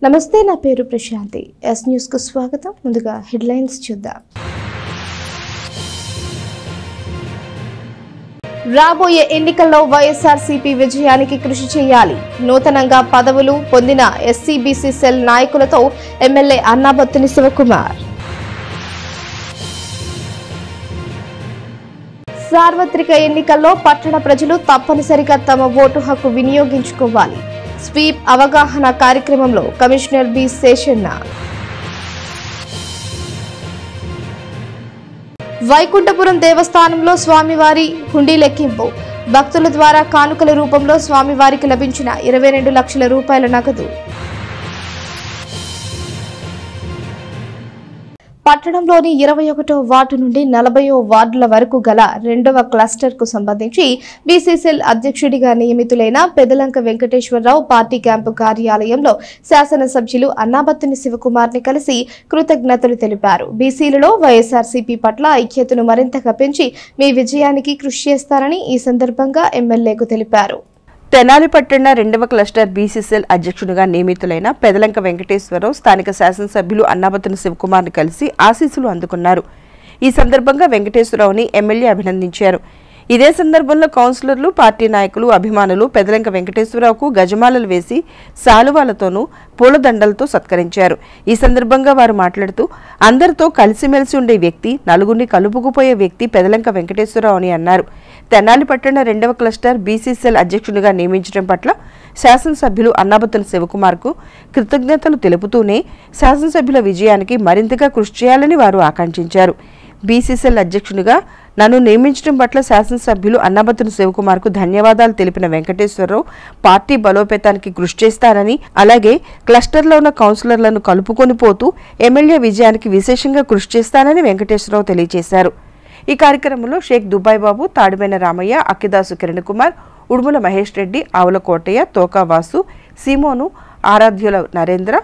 నమస్తే, నా పేరు ప్రశాంతి. ఎస్ న్యూస్ కు స్వాగతం. ముందుగా హెడ్లైన్స్ చూద్దాం. రాబోయే ఎన్నికల్లో వైఎస్ఆర్సీపీ విజయానికి కృషి చేయాలి. నూతనంగా పదవులు పొందిన ఎస్సీ/బీసీ సెల్ నాయకులతో ఎమ్మెల్యే అన్నాబత్తుని శివకుమార్. సార్వత్రిక ఎన్నికల్లో పట్టణ ప్రజలు తప్పనిసరిగా తమ ఓటు హక్కు వినియోగించుకోవాలి. స్వీప్ అవగాహన కార్యక్రమంలో కమిషనర్ బి శేషన్న. వైకుంఠపురం దేవస్థానంలో స్వామివారి హుండీ లెక్కింపు. భక్తుల ద్వారా కానుకల రూపంలో స్వామివారికి లభించిన 22 లక్షల రూపాయల నగదు. పట్టణంలోని 21వ వార్డు నుండి 40వ వార్డుల వరకు గల 2వ క్లస్టర్ కు సంబంధించి బీసీసీఎల్ అధ్యక్షుడిగా నియమితులైన పెదలంక వెంకటేశ్వరరావు పార్టీ క్యాంపు కార్యాలయంలో శాసనసభ్యులు అన్నాబత్తుని శివకుమార్ ని కలిసి కృతజ్ఞతలు తెలిపారు. బీసీలలో వైఎస్ఆర్సీపీ పట్ల ఐక్యతను మరింతగా పెంచి మీ విజయానికి కృషి చేస్తారని ఈ సందర్భంగా ఎమ్మెల్యేకు తెలిపారు. తెనాలి పట్టణ 2వ క్లస్టర్ బీసీసీఎల్ అధ్యక్షుడిగా నియమితులైన పెదలంక వెంకటేశ్వరరావు స్థానిక శాసనసభ్యులు అన్నాబత్తుని శివకుమార్ని కలిసి ఆశీస్సులు అందుకున్నారు. ఈ సందర్భంగా వెంకటేశ్వరరావుని ఎమ్మెల్యే అభినందించారు. ఇదే సందర్భంలో కౌన్సిలర్లు, పార్టీ నాయకులు, అభిమానులు పెదలంక వెంకటేశ్వరరావుకు గజమాలలు వేసి శాలువాలతోనూ పూలదండలతో సత్కరించారు. ఈ సందర్భంగా వారు మాట్లాడుతూ అందరితో కలిసిమెలిసి ఉండే వ్యక్తి, నలుగురిని కలుపుకుపోయే వ్యక్తి పెదలంక వెంకటేశ్వరరావు అని అన్నారు. తెనాలి పట్టణ 2వ క్లస్టర్ బీసీసీఎల్ అధ్యక్షుడిగా నియమించడం పట్ల శాసనసభ్యులు అన్నాబత్తుని శివకుమార్కు కృతజ్ఞతలు తెలుపుతూనే శాసనసభ్యుల విజయానికి మరింతగా కృషి చేయాలని వారు ఆకాంక్షించారు. బీసీసీఎల్ అధ్యక్షునిగా నన్ను నియమించడం పట్ల శాసనసభ్యులు అన్నాబత్తుని శివకుమార్కు ధన్యవాదాలు తెలిపిన వెంకటేశ్వరరావు పార్టీ బలోపేతానికి కృషి చేస్తారని, అలాగే క్లస్టర్లో ఉన్న కౌన్సిలర్లను కలుపుకొని పోతూ ఎమ్మెల్యే విజయానికి విశేషంగా కృషి చేస్తానని వెంకటేశ్వరరావు తెలియజేశారు. ఈ కార్యక్రమంలో షేక్ దుబాయ్ బాబు, తాడిబైన రామయ్య, అక్కిదాసు కిరణ్ కుమార్, ఉడుముల మహేష్ రెడ్డి, ఆవుల కోటయ్య, తోకా వాసు, సీమోను, ఆరాధ్యుల నరేంద్ర,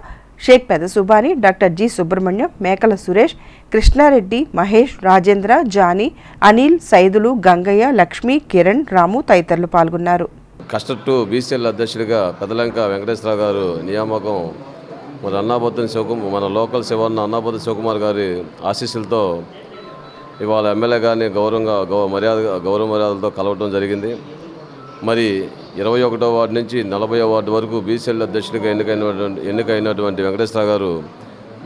షేక్ పెద సుబాని, డాక్టర్ జి సుబ్రహ్మణ్యం, మేకల సురేష్, కృష్ణారెడ్డి, మహేష్, రాజేంద్ర, జానీ, అనిల్, సైదులు, గంగయ్య, లక్ష్మి, కిరణ్, రాము తదితరులు పాల్గొన్నారు. క్లస్టర్ 2 బీసీఎల్ అధ్యక్షుడిగా పెదలంక వెంకటేశ్వరరావు గారు నియామకం మన అన్నాబత్తుని శివకుమార్, మన లోకల్ శివన్న అన్నాబత్తుని శివకుమార్ గారి ఆశీస్సులతో ఇవాళ ఎమ్మెల్యే గారిని గౌరవ మర్యాదలతో కలవడం జరిగింది. మరి 21వ వార్డు నుంచి 40వ వార్డు వరకు బీసీఎల్ అధ్యక్షుడిగా ఎన్నికైనటువంటి వెంకటేశ్వరరావు గారు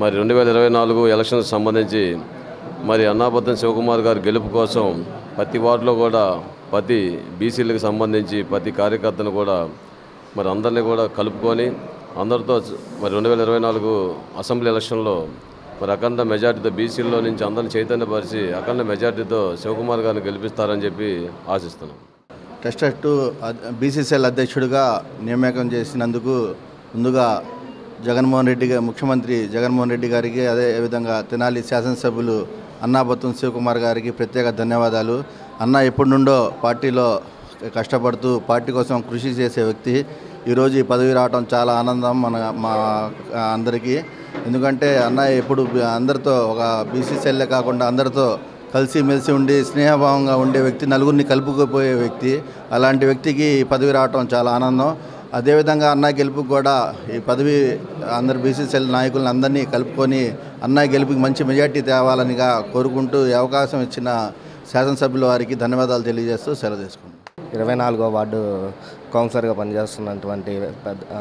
మరి 2024 ఎలక్షన్కి సంబంధించి మరి అన్నాబత్తుని శివకుమార్ గారి గెలుపు కోసం ప్రతి వార్డులో కూడా ప్రతి బీసీలకు సంబంధించి ప్రతి కార్యకర్తను కూడా మరి అందరినీ కూడా కలుపుకొని అందరితో మరి 2024 అసెంబ్లీ ఎలక్షన్లో మరి అఖండ మెజార్టీతో బీసీల్లో నుంచి అందరిని చైతన్యపరిచి అఖండ మెజార్టీతో శివకుమార్ గారిని గెలిపిస్తారని చెప్పి ఆశిస్తున్నాం. క్లస్టర్ 2 బీసీసీఎల్ అధ్యక్షుడిగా నియామకం చేసినందుకు ముందుగా ముఖ్యమంత్రి జగన్మోహన్ రెడ్డి గారికి, అదేవిధంగా తెనాలి శాసనసభ్యులు అన్నాబత్తుని శివకుమార్ గారికి ప్రత్యేక ధన్యవాదాలు. అన్న ఎప్పటి నుండో పార్టీలో కష్టపడుతూ పార్టీ కోసం కృషి చేసే వ్యక్తి. ఈరోజు ఈ పదవి రావడం చాలా ఆనందం మా అందరికీ. ఎందుకంటే అన్న ఎప్పుడు అందరితో ఒక బీసీసీఎల్లే కాకుండా అందరితో కలిసిమెలిసి ఉండి స్నేహభావంగా ఉండే వ్యక్తి, నలుగురిని కలుపుకుపోయే వ్యక్తి. అలాంటి వ్యక్తికి ఈ పదవి రావడం చాలా ఆనందం. అదేవిధంగా అన్న గెలుపుకు కూడా ఈ పదవి అందరు బీసీసీఎల్ నాయకులను అందరినీ కలుపుకొని అన్న గెలుపుకి మంచి మెజార్టీ తేవాలనిగా కోరుకుంటూ ఈ అవకాశం ఇచ్చిన శాసనసభ్యుల వారికి ధన్యవాదాలు తెలియజేస్తూ సెలవు తీసుకున్నాను. 24వ వార్డు కౌన్సిలర్గా పనిచేస్తున్నటువంటి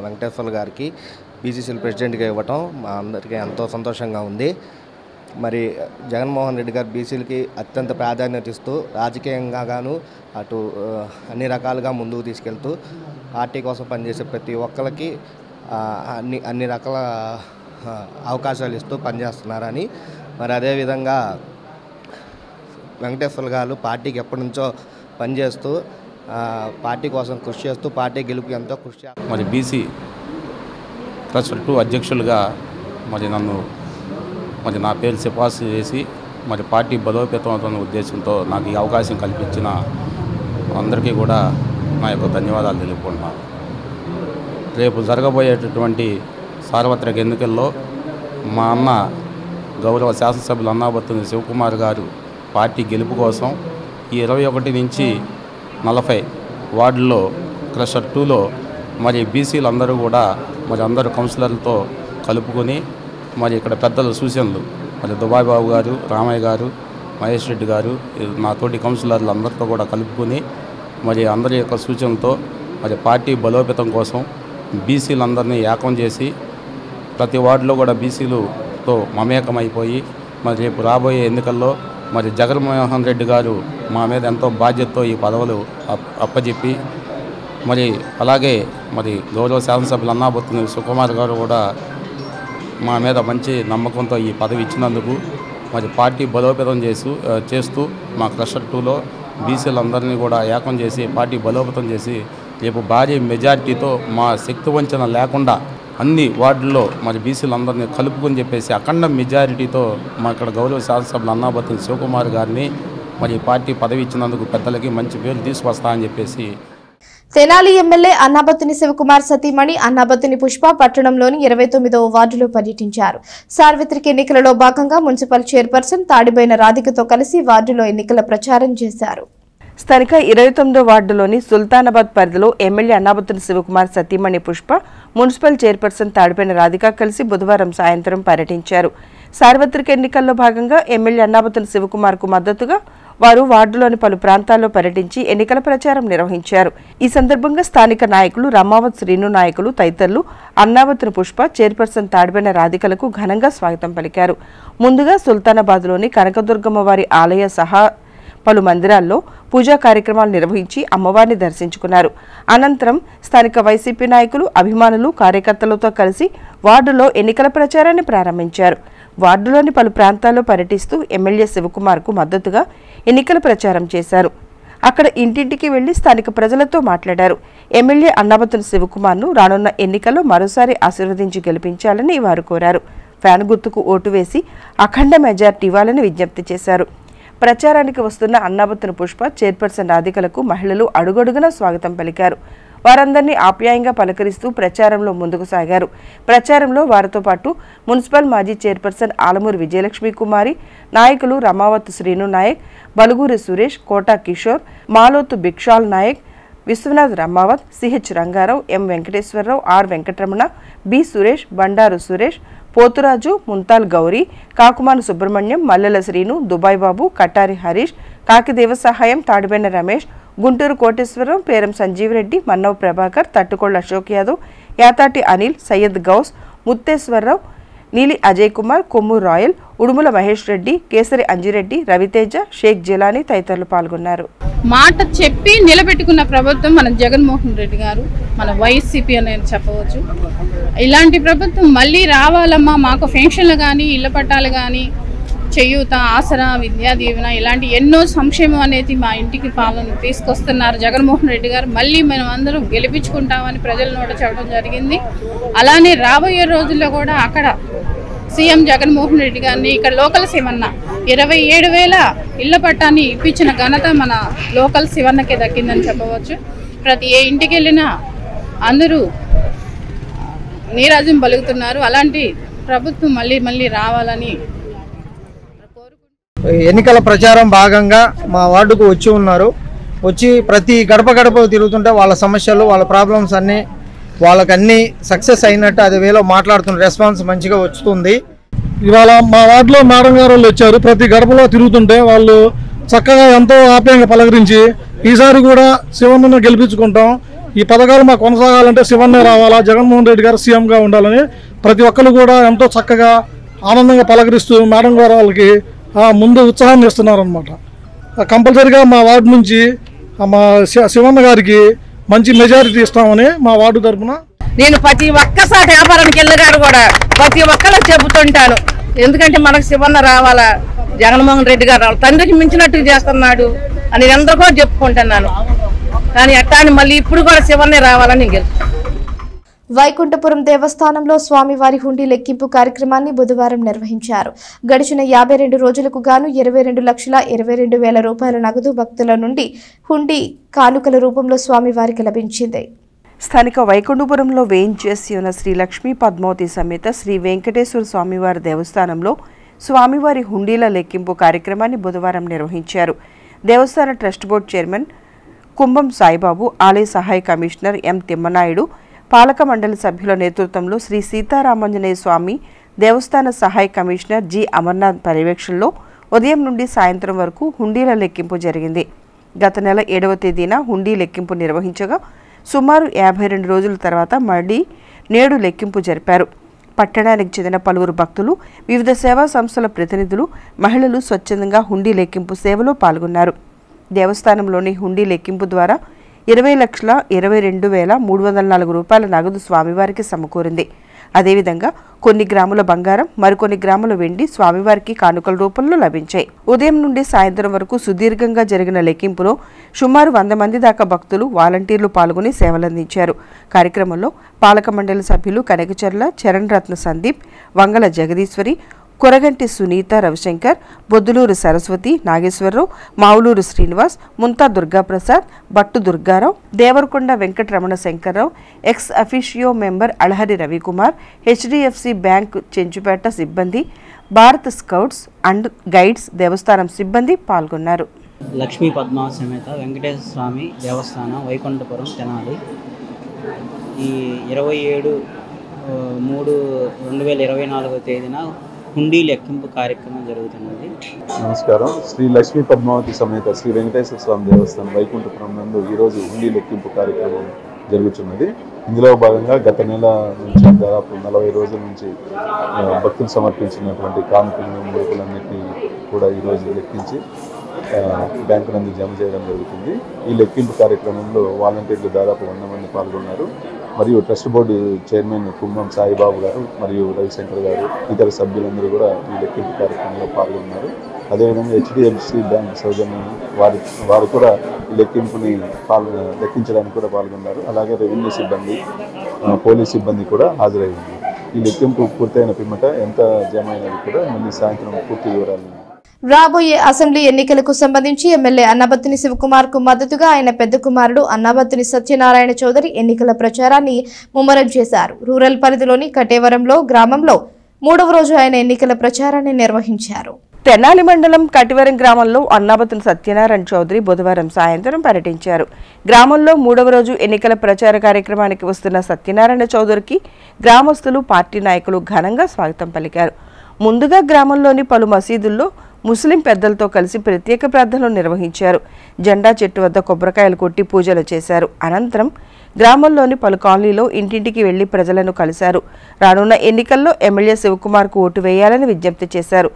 వెంకటేశ్వర గారికి బీసీసీఎల్ ప్రెసిడెంట్గా ఇవ్వటం మా అందరికీ ఎంతో సంతోషంగా ఉంది. మరి జగన్మోహన్ రెడ్డి గారు బీసీలకి అత్యంత ప్రాధాన్యత ఇస్తూ రాజకీయంగా గాను అటు అన్ని రకాలుగా ముందుకు తీసుకెళ్తూ పార్టీ కోసం పనిచేసే ప్రతి ఒక్కరికి అన్ని రకాల అవకాశాలు ఇస్తూ పనిచేస్తున్నారని, మరి అదేవిధంగా వెంకటేశ్వర గారు పార్టీకి ఎప్పటి నుంచో పనిచేస్తూ పార్టీ కోసం కృషి చేస్తూ పార్టీ గెలుపుకి ఎంతో కృషి చేస్తారు. మరి బీసీ క్లస్టర్ 2 అధ్యక్షులుగా నా పేరు సిఫార్సు చేసి మరి పార్టీ బలోపేతం అవుతున్న ఉద్దేశంతో నాకు ఈ అవకాశం కల్పించిన అందరికీ కూడా నా యొక్క ధన్యవాదాలు తెలుపుకుంటున్నాను. రేపు జరగబోయేటటువంటి సార్వత్రిక ఎన్నికల్లో మా అన్న గౌరవ శాసనసభ్యులు అన్నాబత్తుని శివకుమార్ గారు పార్టీ గెలుపు కోసం ఈ 21 నుంచి 40 వార్డుల్లో క్లస్టర్ 2లో మరి బీసీలు అందరూ కూడా మరి అందరు కౌన్సిలర్లతో కలుపుకొని మరి ఇక్కడ పెద్దల సూచనలు మరి దుబాయ్ బాబు గారు, రామయ్య గారు, మహేష్ రెడ్డి గారు, నాతోటి కౌన్సిలర్లు అందరితో కూడా కలుపుకొని మరి అందరి యొక్క సూచనలతో మరి పార్టీ బలోపేతం కోసం బీసీలందరినీ ఏకం చేసి ప్రతి వార్డులో కూడా బీసీలతో మమేకమైపోయి మరి రేపు రాబోయే ఎన్నికల్లో మరి జగన్మోహన్ రెడ్డి గారు మా మీద ఎంతో బాధ్యతతో ఈ పదవులు అప్పచెప్పి మరి అలాగే మరి గౌరవ శాసనసభ్యులు అన్నాబొత్తుని సుకుమార్ గారు కూడా మా మీద మంచి నమ్మకంతో ఈ పదవి ఇచ్చినందుకు మరి పార్టీ బలోపేతం చేస్తూ మా క్లస్టర్ 2లో బీసీలందరినీ కూడా ఏకం చేసి పార్టీ బలోపేతం చేసి రేపు భారీ మెజార్టీతో మా శక్తి వంచన లేకుండా అన్ని వార్డుల్లో మరి బీసీలందరినీ కలుపుకొని చెప్పేసి అఖండ మెజారిటీతో మా ఇక్కడ గౌరవ శాసనసభ్యులు అన్నాబొత్తుని శివకుమార్ గారిని మరి పార్టీ పదవి ఇచ్చినందుకు పెద్దలకి మంచి పేరు తీసుకొస్తా అని చెప్పేసి తెనాలి ఎమ్మెల్యే అన్నాబత్తుని శివకుమార్ సతీమణి అన్నాబత్తుని పుష్ప పట్టణంలోని 29వ వార్డులో పర్యటించారు. సార్వత్రిక ఎన్నికలలో భాగంగా మున్సిపల్ చైర్పర్సన్ తాడిబోయిన రాధికతో కలిసి వార్డులో ఎన్నికల ప్రచారం చేశారు. స్థానిక 29వ వార్డులోని సుల్తానాబాద్ పరిధిలో ఎమ్మెల్యే అన్నాబత్తుని శివకుమార్ సతీమణి పుష్ప మున్సిపల్ చైర్పర్సన్ తాడిబోయిన రాధిక కలిసి బుధవారం సాయంత్రం పర్యటించారు. సార్వత్రిక ఎన్నికల్లో భాగంగా ఎమ్మెల్యే అన్నాబత్తుని శివకుమార్ కు మద్దతుగా వారు వార్డులోని పలు ప్రాంతాల్లో పర్యటించి ఎన్నికల ప్రచారం నిర్వహించారు. ఈ సందర్భంగా స్థానిక నాయకులు రమావత్ శ్రీను నాయకులు తదితరులు అన్నాబత్తుని పుష్ప చైర్పర్సన్ తాడిబోయిన రాధికలకు ఘనంగా స్వాగతం పలికారు. ముందుగా సుల్తానాబాద్లోని కనకదుర్గమ్మ వారి ఆలయ సహా పలు మందిరాల్లో పూజా కార్యక్రమాలు నిర్వహించి అమ్మవారిని దర్శించుకున్నారు. అనంతరం స్థానిక వైసీపీ నాయకులు, అభిమానులు, కార్యకర్తలతో కలిసి వార్డులో ఎన్నికల ప్రచారాన్ని ప్రారంభించారు. వార్డులోని పలు ప్రాంతాల్లో పర్యటిస్తూ ఎమ్మెల్యే శివకుమార్ కు మద్దతుగా ఎన్నికల ప్రచారం చేశారు. అక్కడ ఇంటింటికి వెళ్లి స్థానిక ప్రజలతో మాట్లాడారు. ఎమ్మెల్యే అన్నాబత్తుని శివకుమార్ ను రానున్న ఎన్నికల్లో మరోసారి ఆశీర్వదించి గెలిపించాలని వారు కోరారు. ఫ్యాన్ గుర్తుకు ఓటు వేసి అఖండ మెజార్టీ ఇవ్వాలని విజ్ఞప్తి చేశారు. ప్రచారానికి వస్తున్న అన్నాబత్తుని పుష్ప చైర్పర్సన్ రాధికలకు మహిళలు అడుగడుగునా స్వాగతం పలికారు. వారందరినీ ఆప్యాయంగా పలకరిస్తూ ప్రచారంలో ముందుకు సాగారు. ప్రచారంలో వారితో పాటు మున్సిపల్ మాజీ చైర్పర్సన్ ఆలమూరి విజయలక్ష్మి కుమారి, నాయకులు Ramavath Srinu Naik, Baluguri Suresh, Kota Kishore, Malothu Bikshal Naik, Vishwanath Ramavath, CH Rangarao, M Venkateswararao, R Venkataramana, B Suresh, Bandaru Suresh, Pothuraju, Munthal Gowri, Kakumanu Subrahmanyam, Mallela Srinu, Dubai Babu, Katari Harish, Kaki Devasahayam, తాడిబెన్న Ramesh, Guntur Koteswararao, Peram Sanjeeva Reddy, Mannava Prabhakar, తట్టుకొళ్ల Ashok Yadav, Yatati Anil, Syed Ghouse, Mutteswara Rao, నీలి అజయ్ కుమార్, కొమ్ము రాయల్, ఉడుముల మహేష్ రెడ్డి, కేసరి అంజిరెడ్డి, రవితేజ, షేక్ జిలానీ తదితరులు పాల్గొన్నారు. మాట చెప్పి నిలబెట్టుకున్న ప్రభుత్వం మన జగన్మోహన్ రెడ్డి గారు, మన వైసీపీ అనేది చెప్పవచ్చు. ఇలాంటి ప్రభుత్వం మళ్ళీ రావాలమ్మా, మాకు పెన్షన్లు కానీ, ఇళ్ల పట్టాలు కానీ, చేయూత, ఆసరా, విద్యా దీవెన ఇలాంటి ఎన్నో సంక్షేమం అనేది మా ఇంటికి పాలన తీసుకొస్తున్నారు జగన్మోహన్ రెడ్డి గారు. మళ్ళీ మనం అందరం గెలిపించుకుంటామని ప్రజల నోట చెప్పడం జరిగింది. అలానే రాబోయే రోజుల్లో కూడా అక్కడ సీఎం జగన్మోహన్ రెడ్డి గారిని ఇక్కడ లోకల్ శివన్న 27,000 ఇళ్ల పట్టాన్ని ఇప్పించిన ఘనత మన లోకల్ శివన్నకే దక్కిందని చెప్పవచ్చు. ప్రతి ఏ ఇంటికి వెళ్ళినా అందరూ నీరాజం పలుకుతున్నారు. అలాంటి ప్రభుత్వం మళ్ళీ రావాలని ఎన్నికల ప్రచారం భాగంగా మా వార్డుకు వచ్చి ఉన్నారు. వచ్చి ప్రతి గడప తిరుగుతుంటే వాళ్ళ సమస్యలు, వాళ్ళ ప్రాబ్లమ్స్ అన్నీ వాళ్ళకన్నీ సక్సెస్ అయినట్టు అదే వేలో మాట్లాడుతున్న రెస్పాన్స్ మంచిగా వస్తుంది. ఇవాళ మా వార్డులో మేడం గారు వాళ్ళు వచ్చారు. ప్రతి గడపలో తిరుగుతుంటే వాళ్ళు చక్కగా ఎంతో ఆప్యాయంగా పలకరించి ఈసారి కూడా శివన్నను గెలిపించుకుంటాం, ఈ పథకాలు మాకు కొనసాగాలంటే శివన్నే రావాలా, జగన్మోహన్ రెడ్డి గారు సీఎంగా ఉండాలని ప్రతి ఒక్కరు కూడా ఎంతో చక్కగా ఆనందంగా పలకరిస్తూ మేడం గారు వాళ్ళకి ముందు ఉత్సాహాన్ని ఇస్తున్నారనమాట. కంపల్సరీగా మా వార్డు నుంచి మా శివన్న గారికి మంచి మెజారిటీ ఇస్తామని మా వార్డు తరఫున నేను ప్రతి ఒక్కసారి వ్యాపారానికి వెళ్ళగారు కూడా ప్రతి ఒక్కరు చెబుతుంటాను. ఎందుకంటే మనకు శివన్న రావాలా, జగన్మోహన్ రెడ్డి గారు రావాలి, తండ్రికి మించినట్టు చేస్తున్నాడు అని ఎందరికో చెప్పుకుంటున్నాను. కానీ అట్టాని మళ్ళీ ఇప్పుడు కూడా శివన్నే రావాలని గెలుస్తాను. వైకుంఠపురం దేవస్థానంలో స్వామివారి హుండీ లెక్కింపు కార్యక్రమాన్ని బుధవారం నిర్వహించారు. గడిచిన 52 రోజులకు గాను 22,22,000 రూపాయల నగదు భక్తుల నుండి హుండీ కానుకల రూపంలో స్వామివారికి లభించింది. స్థానిక వైకుంఠపురంలో వేయించేసి ఉన్న శ్రీ లక్ష్మీ పద్మావతి సమేత శ్రీ వెంకటేశ్వర స్వామివారి దేవస్థానంలో స్వామివారి హుండీల లెక్కింపు కార్యక్రమాన్ని బుధవారం నిర్వహించారు. దేవస్థాన ట్రస్ట్ బోర్డు చైర్మన్ కుంభం సాయిబాబు, ఆలయ సహాయ కమిషనర్ ఎం తిమ్మనాయుడు, పాలక మండలి సభ్యుల నేతృత్వంలో శ్రీ సీతారామాంజనేయ స్వామి దేవస్థాన సహాయ కమిషనర్ జి అమర్నాథ్ పర్యవేక్షణలో ఉదయం నుండి సాయంత్రం వరకు హుండీల లెక్కింపు జరిగింది. గత నెల 7వ తేదీన హుండీ లెక్కింపు నిర్వహించగా సుమారు 52 రోజుల తర్వాత మళ్లీ నేడు లెక్కింపు జరిపారు. పట్టణానికి చెందిన పలువురు భక్తులు, వివిధ సేవా సంస్థల ప్రతినిధులు, మహిళలు స్వచ్ఛందంగా హుండీ లెక్కింపు సేవలో పాల్గొన్నారు. దేవస్థానంలోని హుండీ లెక్కింపు ద్వారా 20,22,304 రూపాయల నగదు స్వామివారికి సమకూరింది. అదేవిధంగా కొన్ని గ్రాముల బంగారం, మరికొన్ని గ్రాముల వెండి స్వామివారికి కానుకల రూపంలో లభించాయి. ఉదయం నుండి సాయంత్రం వరకు సుదీర్ఘంగా జరిగిన లెక్కింపులో సుమారు 100 మంది దాకా భక్తులు, వాలంటీర్లు పాల్గొని సేవలందించారు. కార్యక్రమంలో పాలక మండలి సభ్యులు Kanakacharla Charan Ratna Sandeep, Vangala Jagadeeswari, Koraganti Sunitha Ravishankar, Bodduluru Saraswathi, Nageswararao, Mavuluru Srinivas, Muntha Durgaprasad, Battu Durgarao, Devarakonda Venkataramana Sankararao, ex officio member Alahari Ravikumar, HDFC bank Chenchupeta సిబ్బంది, భారత్ స్కౌట్స్ అండ్ గైడ్స్ దేవస్థానం సిబ్బంది పాల్గొన్నారు. లక్ష్మీ పద్మా సమేత వెంకటేశ్వర స్వామి దేవస్థానం వైకుంఠపురం తెనాలి ఈ 27/3/2024 తేదీన హుండీ లెక్కింపు కార్యక్రమం జరుగుతున్నది. నమస్కారం. శ్రీ లక్ష్మీ పద్మావతి సమేత శ్రీ వెంకటేశ్వర స్వామి దేవస్థానం వైకుంఠపురం నందు ఈరోజు హుండీ లెక్కింపు కార్యక్రమం జరుగుతున్నది. ఇందులో భాగంగా గత నెల నుంచి దాదాపు 40 రోజుల నుంచి భక్తులు సమర్పించినటువంటి కానుకలను, ముడుపులన్నింటినీ కూడా ఈరోజు లెక్కించి బ్యాంకు నందు జమ చేయడం జరుగుతుంది. ఈ లెక్కింపు కార్యక్రమంలో వాలంటీర్లు దాదాపు 100 మంది పాల్గొన్నారు. మరియు ట్రస్ట్ బోర్డు చైర్మన్ కుంభం సాయిబాబు గారు మరియు రవిశంకర్ గారు, ఇతర సభ్యులందరూ కూడా ఈ లెక్కింపు కార్యక్రమంలో పాల్గొన్నారు. అదేవిధంగా హెచ్డిఎఫ్సి బ్యాంక్ సౌజన్యం వారు కూడా ఈ లెక్కింపుని లెక్కించడానికి కూడా పాల్గొన్నారు. అలాగే రెవెన్యూ సిబ్బంది, పోలీస్ సిబ్బంది కూడా హాజరైంది. ఈ లెక్కింపు పూర్తయిన పిమ్మట ఎంత జమ అయినది కూడా మళ్ళీ సాయంత్రం పూర్తి వివరాలు. రాబోయే అసెంబ్లీ ఎన్నికలకు సంబంధించి ఎమ్మెల్యే అన్నాబత్తుని శివకుమార్ కు మద్దతుగా ఆయన పెద్ద కుమారుడు అన్నాబత్తుని సత్యనారాయణ చౌదరి ఎన్నికల ప్రచారాన్ని ముమ్మరం చేశారు. రూరల్ పరిధిలోని కటేవరంలో గ్రామంలో 3వ రోజు ఆయన ఎన్నికల ప్రచారాన్ని నిర్వహించారు. తెనాలి మండలం కటివరం గ్రామంలో అన్నాబత్తుని సత్యనారాయణ చౌదరి బుధవారం సాయంత్రం పర్యటించారు. గ్రామంలో 3వ రోజు ఎన్నికల ప్రచార కార్యక్రమానికి వస్తున్న సత్యనారాయణ చౌదరికి గ్రామస్తులు, పార్టీ నాయకులు ఘనంగా స్వాగతం పలికారు. ముందుగా గ్రామంలోని పలు మసీదుల్లో ముస్లిం పెద్దలతో కలిసి ప్రత్యేక ప్రార్థనలు నిర్వహించారు. జెండా చెట్టు వద్ద కొబ్బరికాయలు కొట్టి పూజలు చేశారు. అనంతరం గ్రామంలోని పలు కాలనీలో ఇంటింటికి వెళ్లి ప్రజలను కలిశారు. రానున్న ఎన్నికల్లో ఎమ్మెల్యే శివకుమార్కు ఓటు వేయాలని విజ్ఞప్తి చేశారు.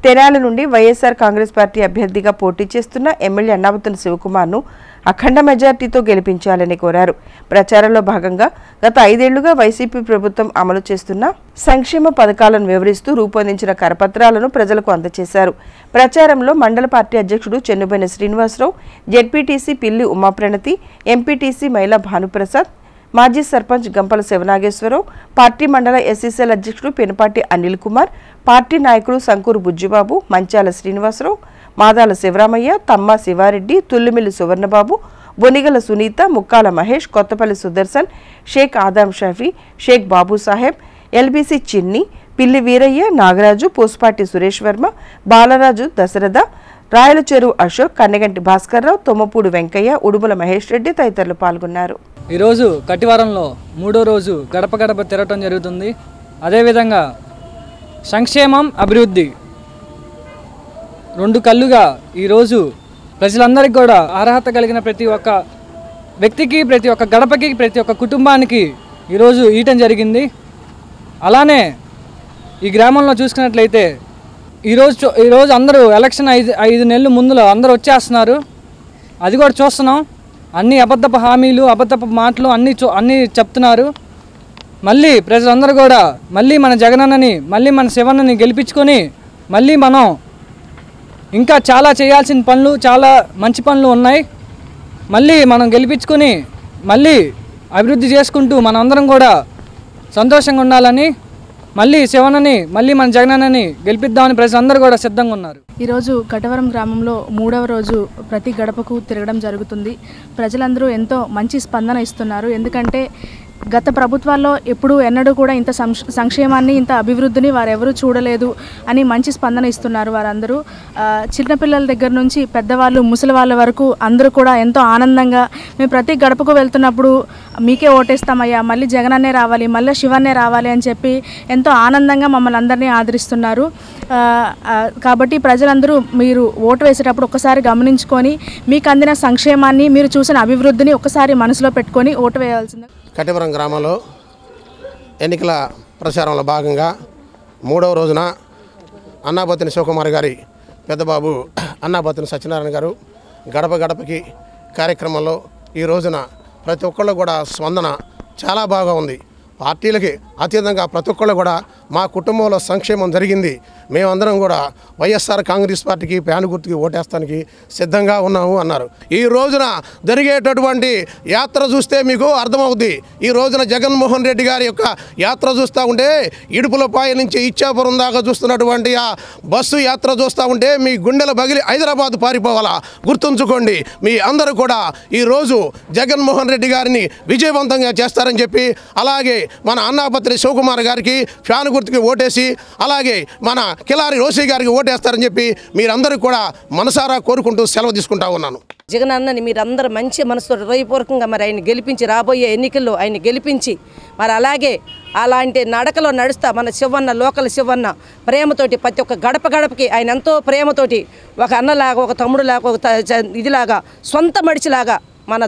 తెనాలి నుండి వైఎస్ఆర్ కాంగ్రెస్ పార్టీ అభ్యర్థిగా పోటీ చేస్తున్న ఎమ్మెల్యే అన్నాబత్తుని శివకుమార్ను అఖండ మెజార్టీతో గెలిపించాలని కోరారు. ప్రచారంలో భాగంగా గత 5 ఏళ్లుగా వైసీపీ ప్రభుత్వం అమలు చేస్తున్న సంక్షేమ పథకాలను వివరిస్తూ రూపొందించిన కరపత్రాలను ప్రజలకు అందజేశారు. ప్రచారంలో మండల పార్టీ అధ్యక్షుడు చెన్నుబైన శ్రీనివాసరావు, జెడ్పీటీసీ పిల్లి ఉమాప్రణతి, ఎంపీటీసీ మైలా భానుప్రసాద్, మాజీ సర్పంచ్ గంపల శివనాగేశ్వరరావు, పార్టీ మండల ఎస్సీసీఎల్ అధ్యక్షుడు పెనుపాటి అనిల్ కుమార్, పార్టీ నాయకులు సంకూరు బుజ్జిబాబు, మంచాల శ్రీనివాసరావు, మాదాల శివరామయ్య, తమ్మ శివారెడ్డి, తుల్లిమిల్లి సువర్ణబాబు, బొనిగల సునీత, ముక్కాల మహేష్, కొత్తపల్లి సుదర్శన్, షేక్ ఆదాం షఫీ, షేక్ బాబు సాహెబ్, ఎల్బీసీ చిన్ని, పిల్లి వీరయ్య, నాగరాజు, పూసపాటి సురేష్ వర్మ, బాలరాజు దశరథ, రాయల చెరువు అశోక్, కన్నెగంటి భాస్కర్రావు, తొమ్మపూడి వెంకయ్య, ఉడుముల మహేష్ రెడ్డి తదితరులు పాల్గొన్నారు. ఈరోజు కటివారంలో 3వ రోజు గడప గడప తిరగటం జరుగుతుంది. అదేవిధంగా సంక్షేమం, అభివృద్ధి 2 కళ్ళుగా ఈరోజు ప్రజలందరికీ కూడా అర్హత కలిగిన ప్రతి ఒక్క వ్యక్తికి, ప్రతి ఒక్క గడపకి, ప్రతి ఒక్క కుటుంబానికి ఈరోజు ఇవ్వటం జరిగింది. అలానే ఈ గ్రామంలో చూసుకున్నట్లయితే ఈరోజు అందరూ ఎలక్షన్ 5 నెలల ముందులో అందరూ వచ్చేస్తున్నారు. అది కూడా చూస్తున్నాం. అన్ని అబద్ధపు హామీలు, అబద్ధపు మాటలు అన్నీ చెప్తున్నారు. మళ్ళీ ప్రజలందరూ కూడా మళ్ళీ మన జగనన్నని, మళ్ళీ మన శివన్నని గెలిపించుకొని మళ్ళీ మనం ఇంకా చాలా చేయాల్సిన పనులు, చాలా మంచి పనులు ఉన్నాయి. మళ్ళీ మనం గెలిపించుకొని మళ్ళీ అభివృద్ధి చేసుకుంటూ మనందరం కూడా సంతోషంగా ఉండాలని, మళ్ళీ శివన్నని, మళ్ళీ మన జగనన్నని గెలిపిద్దామని ప్రజలందరూ కూడా సిద్ధంగా ఉన్నారు. ఈరోజు కటవరం గ్రామంలో 3వ రోజు ప్రతి గడపకు తిరగడం జరుగుతుంది. ప్రజలందరూ ఎంతో మంచి స్పందన ఇస్తున్నారు. ఎందుకంటే గత ప్రభుత్వాల్లో ఎన్నడూ కూడా ఇంత సంక్షేమాన్ని, ఇంత అభివృద్ధిని వారెవరూ చూడలేదు అని మంచి స్పందన ఇస్తున్నారు వారందరూ. చిన్నపిల్లల దగ్గర నుంచి పెద్దవాళ్ళు, ముసలి వాళ్ళ వరకు అందరూ కూడా ఎంతో ఆనందంగా మేము ప్రతి గడపకు వెళ్తున్నప్పుడు మీకే ఓటేస్తామయ్యా, మళ్ళీ జగనన్నే రావాలి, మళ్ళీ శివన్నే రావాలి అని చెప్పి ఎంతో ఆనందంగా మమ్మల్ని అందరినీ ఆదరిస్తున్నారు. కాబట్టి ప్రజలందరూ మీరు ఓటు వేసేటప్పుడు ఒకసారి గమనించుకొని మీకు అందిన సంక్షేమాన్ని, మీరు చూసిన అభివృద్ధిని ఒకసారి మనసులో పెట్టుకొని ఓటు వేయాల్సింది. కటిపురం గ్రామంలో ఎన్నికల ప్రచారంలో భాగంగా 3వ రోజున అన్నాబత్తిని శివకుమార్ గారి పెద్దబాబు అన్నాబత్తిని సత్యనారాయణ గారు గడప గడపకి కార్యక్రమంలో ఈ రోజున ప్రతి ఒక్కళ్ళు కూడా స్పందన చాలా బాగా ఉంది. పార్టీలకి అతీతంగా ప్రతి ఒక్కళ్ళు కూడా మా కుటుంబంలో సంక్షేమం జరిగింది, మేమందరం కూడా వైఎస్ఆర్ కాంగ్రెస్ పార్టీకి ఫ్యాన్ గుర్తుకి ఓటేస్తానికి సిద్ధంగా ఉన్నాము అన్నారు. ఈ రోజున జరిగేటటువంటి యాత్ర చూస్తే మీకు అర్థమవుద్ది. ఈ రోజున జగన్మోహన్ రెడ్డి గారి యొక్క యాత్ర చూస్తూ ఉంటే ఇడుపులపాయ నుంచి ఇచ్చాపురం దాకా చూస్తున్నటువంటి ఆ బస్సు యాత్ర చూస్తూ ఉంటే మీ గుండెల బగిలి హైదరాబాద్ పారిపోవాలా. గుర్తుంచుకోండి, మీ అందరూ కూడా ఈరోజు జగన్మోహన్ రెడ్డి గారిని విజయవంతంగా చేస్తారని చెప్పి, అలాగే మన అన్నాపత్రి శివకుమార్ గారికి ఫ్యాన్ గుర్తుకి ఓటేసి, అలాగే మన కిలారి రోసి గారికి ఓటేస్తారని చెప్పి మీరందరూ కూడా మనసారా కోరుకుంటూ సెలవు తీసుకుంటా ఉన్నాను. జగన్ అన్నని మీరందరూ మంచి మనసుతో హృదయపూర్వకంగా మరి ఆయన గెలిపించి, రాబోయే ఎన్నికల్లో ఆయన గెలిపించి, మరి అలాగే అలాంటి నడకలో నడుస్తా మన శివన్న, లోకల్ శివన్న ప్రేమతోటి ప్రతి ఒక్క గడప గడపకి ఆయన ఎంతో ప్రేమతోటి ఒక అన్నలాగా, ఒక తమ్ముడులాగా, ఒక ఇదిలాగా, సొంత మడిచిలాగా మన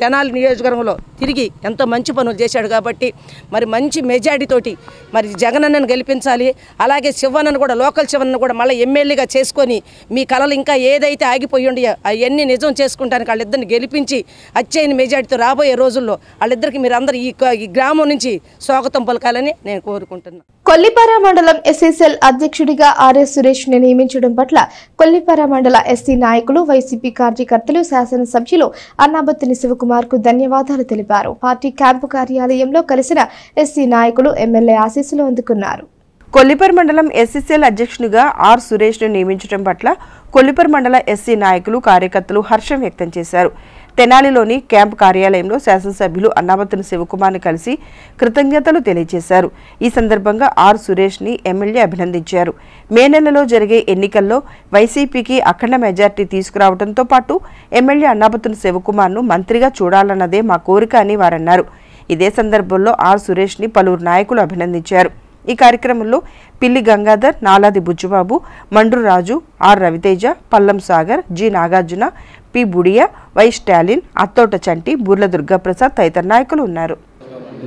తెనాలి నియోజకవర్గంలో తిరిగి ఎంతో మంచి పనులు చేశాడు. కాబట్టి మరి మంచి మెజారిటీతోటి మరి జగనన్నను గెలిపించాలి. అలాగే శివన్నను కూడా, లోకల్ శివన్నను కూడా మళ్ళీ ఎమ్మెల్యేగా చేసుకొని మీ కళలు ఇంకా ఏదైతే ఆగిపోయి ఉండయో అవన్నీ నిజం చేసుకుంటానికి వాళ్ళిద్దరిని గెలిపించి అచ్చైన మెజారిటీతో రాబోయే రోజుల్లో వాళ్ళిద్దరికి మీరు అందరూ ఈ గ్రామం నుంచి స్వాగతం పలకాలని నేను కోరుకుంటున్నాను. కొల్లిపార మండలం ఎస్ఎస్ఎల్ అధ్యక్షుడిగా ఆర్ఎస్ సురేష్ ని నియమించడం పట్ల కొల్లిపార మండల ఎస్సీ నాయకులు, వైసీపీ కార్యకర్తలు, శాసనసభ్యులు అన్నాబత్తిని శివకుమార్ కు ధన్యవాదాలు తెలిపారు. పార్టీ క్యాంపు కార్యాలయంలో కలిసిన ఎస్సీ నాయకులు ఎమ్మెల్యే ఆశీస్సులు అందుకున్నారు. కొల్లిపర్ మండలం ఎస్ఎస్ఎల్ అధ్యక్షునిగా ఆర్ సురేష్ ను నియమించడం పట్ల కొల్లిపర్ మండల ఎస్సీ నాయకులు, కార్యకర్తలు హర్షం వ్యక్తం చేశారు. తెనాలిలోని క్యాంపు కార్యాలయంలో శాసనసభ్యులు అన్నాబత్తిని శివకుమార్ని కలిసి కృతజ్ఞతలు తెలియజేశారు. ఈ సందర్భంగా ఆర్ సురేష్ ని ఎమ్మెల్యే అభినందించారు. మే నెలలో జరిగే ఎన్నికల్లో వైసీపీకి అఖండ మెజార్టీ తీసుకురావడంతో పాటు ఎమ్మెల్యే అన్నాబత్తిని శివకుమార్ను మంత్రిగా చూడాలన్నదే మా కోరిక అని వారన్నారు. ఇదే సందర్భంలో ఆర్ సురేష్ ని పలువురు నాయకులు అభినందించారు. ఈ కార్యక్రమంలో Pilli Gangadhar, Naladi Bujjubabu, Mandru Raju, R Raviteja, Pallam Sagar, G Nagarjuna, P Budiya, Y Stalin, Athota Chanti, Boorla Durgaprasad తదితర నాయకులు ఉన్నారు.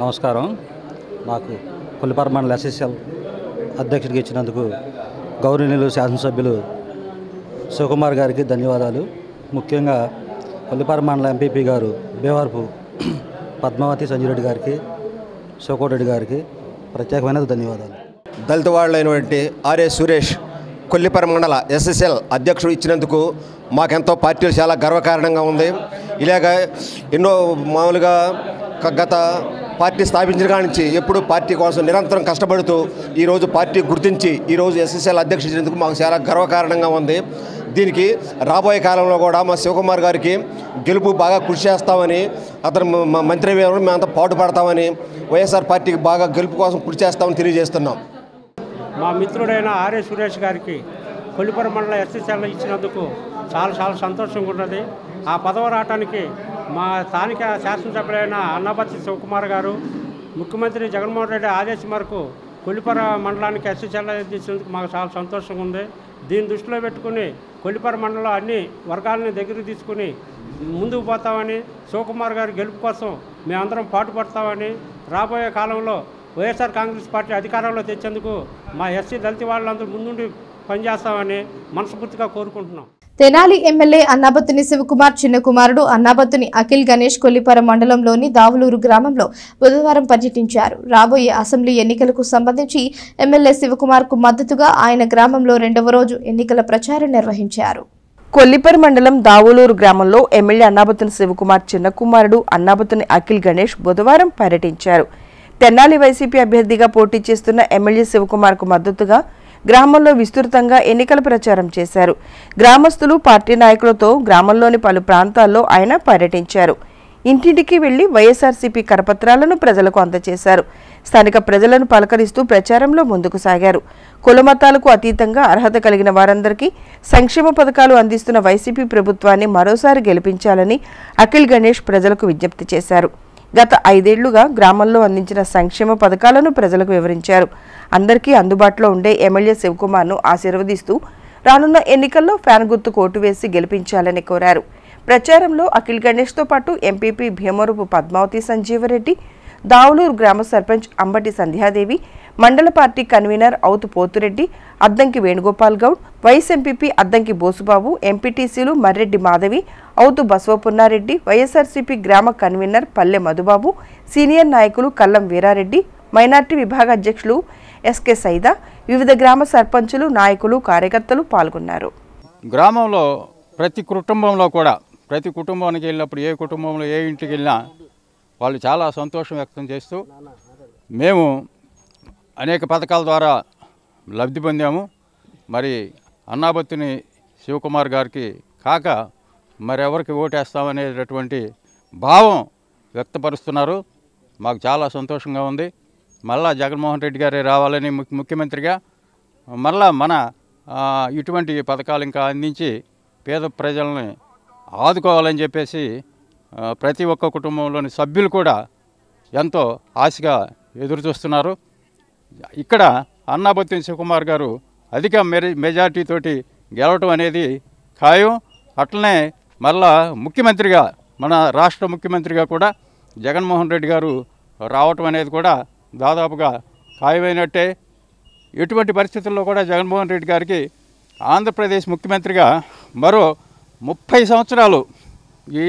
నమస్కారం. నాకు కొల్లిపార మండల ఎస్ఎస్ఎల్ అధ్యక్షుడికి ఇచ్చినందుకు గౌరవనీయులు శాసనసభ్యులు శివకుమార్ గారికి ధన్యవాదాలు. ముఖ్యంగా కొల్లిపార మండల ఎంపీపీ గారు బేవార్పు పద్మావతి సంజీరెడ్డి గారికి, శివకోటరెడ్డి గారికి ప్రత్యేకమైన ధన్యవాదాలు. దళిత వాళ్ళైనటువంటి ఆర్ఎస్ సురేష్ కొల్లిపర మండల ఎస్ఎస్ఎల్ అధ్యక్షుడు ఇచ్చినందుకు మాకెంతో పార్టీలు చాలా గర్వకారణంగా ఉంది. ఇలాగ ఎన్నో మామూలుగా గత పార్టీ స్థాపించిన కాడి నుంచి ఎప్పుడు పార్టీ కోసం నిరంతరం కష్టపడుతూ ఈరోజు పార్టీ గుర్తించి ఈరోజు ఎస్ఎస్ఎల్ అధ్యక్షుడు ఇచ్చినందుకు మాకు చాలా గర్వకారణంగా ఉంది. దీనికి రాబోయే కాలంలో కూడా మా శివకుమార్ గారికి గెలుపు బాగా కృషి చేస్తామని, అతను మంత్రి మేమంతా పాటుపడతామని, వైఎస్ఆర్ పార్టీకి బాగా గెలుపు కోసం కృషి చేస్తామని తెలియజేస్తున్నాం. మా మిత్రుడైన ఆర్ఎస్ సురేష్ గారికి కొల్లిపర మండల ఎస్ఎస్ఎల్ ఇచ్చినందుకు చాలా సంతోషంగా ఉన్నది. ఆ పదవి రావడానికి మా స్థానిక శాసనసభ్యులైన అన్నాబత్తి శివకుమార్ గారు, ముఖ్యమంత్రి జగన్మోహన్ రెడ్డి ఆదేశం మేరకు కొల్లిపర మండలానికి ఎస్ఎస్ఎల్ ఇచ్చినందుకు మాకు చాలా సంతోషంగా ఉంది. దీన్ని దృష్టిలో పెట్టుకుని కొల్లిపర మండలంలో అన్ని వర్గాలని దగ్గరికి తీసుకుని ముందుకు పోతామని, శివకుమార్ గారి గెలుపు కోసం మేమందరం పాటుపడతామని, రాబోయే కాలంలో వైఎస్ఆర్ కాంగ్రెస్ పార్టీ అధికారంలో తెచ్చేందుకు మా ఎస్సీ దళిత వాళ్ళందరూ ముందుండి పనిచేస్తామని మనస్ఫూర్తిగా కోరుకుంటున్నాం. తెనాలి ఎమ్మెల్యే అన్నాబత్తిని శివకుమార్ చిన్న కుమారుడు అన్నాబత్తిని అఖిల్ గణేష్ కొల్లిపర మండలంలోని దావులూరు గ్రామంలో బుధవారం పర్యటించారు. రాబోయే అసెంబ్లీ ఎన్నికలకు సంబంధించి ఎమ్మెల్యే శివకుమార్ కు మద్దతుగా ఆయన గ్రామంలో 2వ రోజు ఎన్నికల ప్రచారం నిర్వహించారు. కొల్లిపర్ మండలం దావులూరు గ్రామంలో ఎమ్మెల్యే అన్నాబత్తిని శివకుమార్ చిన్న కుమారుడు అన్నాబత్తిని అఖిల్ గణేష్ బుధవారం పర్యటించారు. తెనాలి వైసీపీ అభ్యర్థిగా పోటీ చేస్తున్న ఎమ్మెల్యే శివకుమార్ కు మద్దతుగా గ్రామంలో విస్తృతంగా ఎన్నికల ప్రచారం చేశారు. గ్రామస్తులు, పార్టీ నాయకులతో గ్రామంలోని పలు ప్రాంతాల్లో ఆయన పర్యటించారు. ఇంటింటికి వెళ్లి వైఎస్ఆర్సీపీ కరపత్రాలను ప్రజలకు అందజేశారు. స్థానిక ప్రజలను పలకరిస్తూ ప్రచారంలో ముందుకు సాగారు. కులమతాలకు అతీతంగా అర్హత కలిగిన వారందరికీ సంక్షేమ పథకాలు అందిస్తున్న వైసీపీ ప్రభుత్వాన్ని మరోసారి గెలిపించాలని అఖిల్ గణేష్ ప్రజలకు విజ్ఞప్తి చేశారు. గత 5 ఏళ్లుగా గ్రామంలో అందించిన సంక్షేమ పథకాలను ప్రజలకు వివరించారు. అందరికీ అందుబాటులో ఉండే ఎమ్మెల్యే శివకుమార్ను ఆశీర్వదిస్తూ రానున్న ఎన్నికల్లో ఫ్యాన్ గుర్తుకు ఓటు వేసి గెలిపించాలని కోరారు. ప్రచారంలో అఖిల్ గణేష్తో పాటు ఎంపీపీ భీమవరపు పద్మావతి సంజీవరెడ్డి, దావులూరు గ్రామ sarpanch Ambati Sandhyadevi, mandal party convener Authu Pothureddy, Addanki Venugopal Goud, vice MPP Addanki Bosubabu, ఎంపీటీసీలు మర్రెడ్డి మాధవి, ఔతు బసవపున్నారెడ్డి, వైఎస్ఆర్సీపీ గ్రామ కన్వీనర్ పల్లె మధుబాబు, సీనియర్ నాయకులు కల్లం వీరారెడ్డి, మైనార్టీ విభాగ అధ్యక్షులు ఎస్కే సైదా, వివిధ గ్రామ సర్పంచులు, నాయకులు, కార్యకర్తలు పాల్గొన్నారు. గ్రామంలో ప్రతి కుటుంబానికి వెళ్ళినప్పుడు ఏ కుటుంబంలో ఏ ఇంటికి వెళ్ళినా వాళ్ళు చాలా సంతోషం వ్యక్తం చేస్తూ మేము అనేక పథకాల ద్వారా లబ్ధి పొందాము. మరి అన్నాబత్తుని శివకుమార్ గారికి కాక మరెవరికి ఓటేస్తామనేటటువంటి భావం వ్యక్తపరుస్తున్నారు. మాకు చాలా సంతోషంగా ఉంది. మళ్ళా జగన్మోహన్ రెడ్డి గారే రావాలని ముఖ్యమంత్రిగా మళ్ళా మన ఇటువంటి పథకాలు ఇంకా అందించి పేద ప్రజల్ని ఆదుకోవాలని చెప్పేసి ప్రతి ఒక్క కుటుంబంలోని సభ్యులు కూడా ఎంతో ఆశగా ఎదురు చూస్తున్నారు. ఇక్కడ అన్నాబత్తుని శివకుమార్ గారు అధిక మెజార్టీతోటి గెలవటం అనేది ఖాయం. అట్లనే మళ్ళా ముఖ్యమంత్రిగా మన రాష్ట్ర ముఖ్యమంత్రిగా కూడా జగన్మోహన్ రెడ్డి గారు రావటం అనేది కూడా దాదాపుగా ఖాయమైనట్టే. ఎటువంటి పరిస్థితుల్లో కూడా జగన్మోహన్ రెడ్డి గారికి ఆంధ్రప్రదేశ్ ముఖ్యమంత్రిగా మరో 30 సంవత్సరాలు ఈ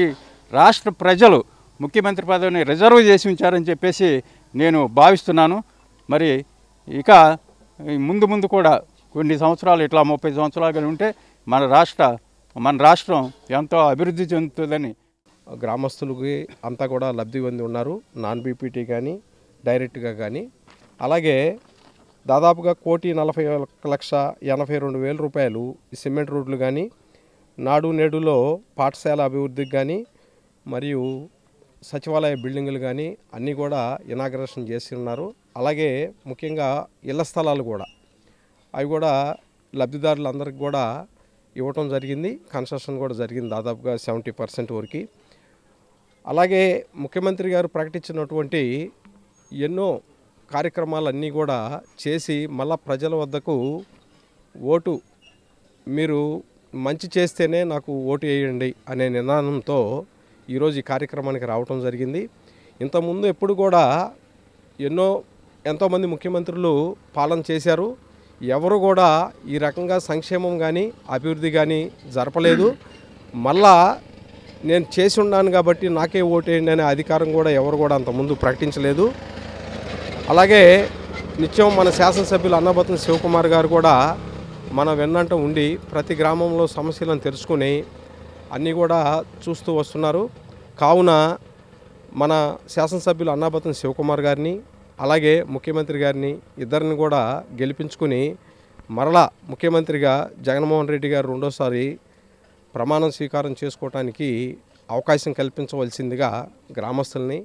రాష్ట్ర ప్రజలు ముఖ్యమంత్రి పదవిని రిజర్వ్ చేసి ఉంచారని చెప్పేసి నేను భావిస్తున్నాను. మరి ఇక ముందు కూడా కొన్ని సంవత్సరాలు ఇట్లా 30 సంవత్సరాలు ఉంటే మన రాష్ట్రం ఎంతో అభివృద్ధి చెందుతుందని గ్రామస్తులకి అంతా కూడా లబ్ధి పొంది ఉన్నారు. నాన్ బీపీటీ కానీ డైరెక్ట్గా కానీ. అలాగే దాదాపుగా 1,40,82,000 రూపాయలు సిమెంట్ రోడ్లు కానీ, నాడు నేడులో పాఠశాల అభివృద్ధికి కానీ, మరియు సచివాలయ బిల్డింగులు కానీ అన్నీ కూడా ఇనాగరేషన్ చేసి ఉన్నారు. అలాగే ముఖ్యంగా ఇళ్ల స్థలాలు కూడా అవి కూడా లబ్ధిదారులందరికీ కూడా ఇవ్వటం జరిగింది. కన్స్ట్రక్షన్ కూడా జరిగింది దాదాపుగా 70% వరకు. అలాగే ముఖ్యమంత్రి గారు ప్రకటించినటువంటి ఎన్నో కార్యక్రమాలన్నీ కూడా చేసి మళ్ళా ప్రజల వద్దకు ఓటు మీరు మంచి చేస్తేనే నాకు ఓటు వేయండి అనే నినాదంతో ఈరోజు ఈ కార్యక్రమానికి రావటం జరిగింది. ఇంతకుముందు ఎప్పుడు కూడా ఎంతోమంది ముఖ్యమంత్రులు పాలన చేశారు. ఎవరు కూడా ఈ రకంగా సంక్షేమం కానీ అభివృద్ధి కానీ జరపలేదు. మళ్ళా నేను చేసి ఉన్నాను కాబట్టి నాకే ఓటేయండి అనే అధికారం కూడా ఎవరు కూడా అంతకుముందు ప్రకటించలేదు. అలాగే నిత్యం మన శాసనసభ్యులు అన్నాబత్తుని శివకుమార్ గారు కూడా మన వెన్నంట ఉండి ప్రతి గ్రామంలో సమస్యలను తెలుసుకుని అన్నీ కూడా చూస్తూ వస్తున్నారు. కావున మన శాసనసభ్యులు అన్నాబత్తుని శివకుమార్ గారిని అలాగే ముఖ్యమంత్రి గారిని ఇద్దరిని కూడా గెలిపించుకుని మరలా ముఖ్యమంత్రిగా జగన్మోహన్ రెడ్డి గారు రెండోసారి ప్రమాణం స్వీకారం చేసుకోవడానికి అవకాశం కల్పించవలసిందిగా గ్రామస్తుల్ని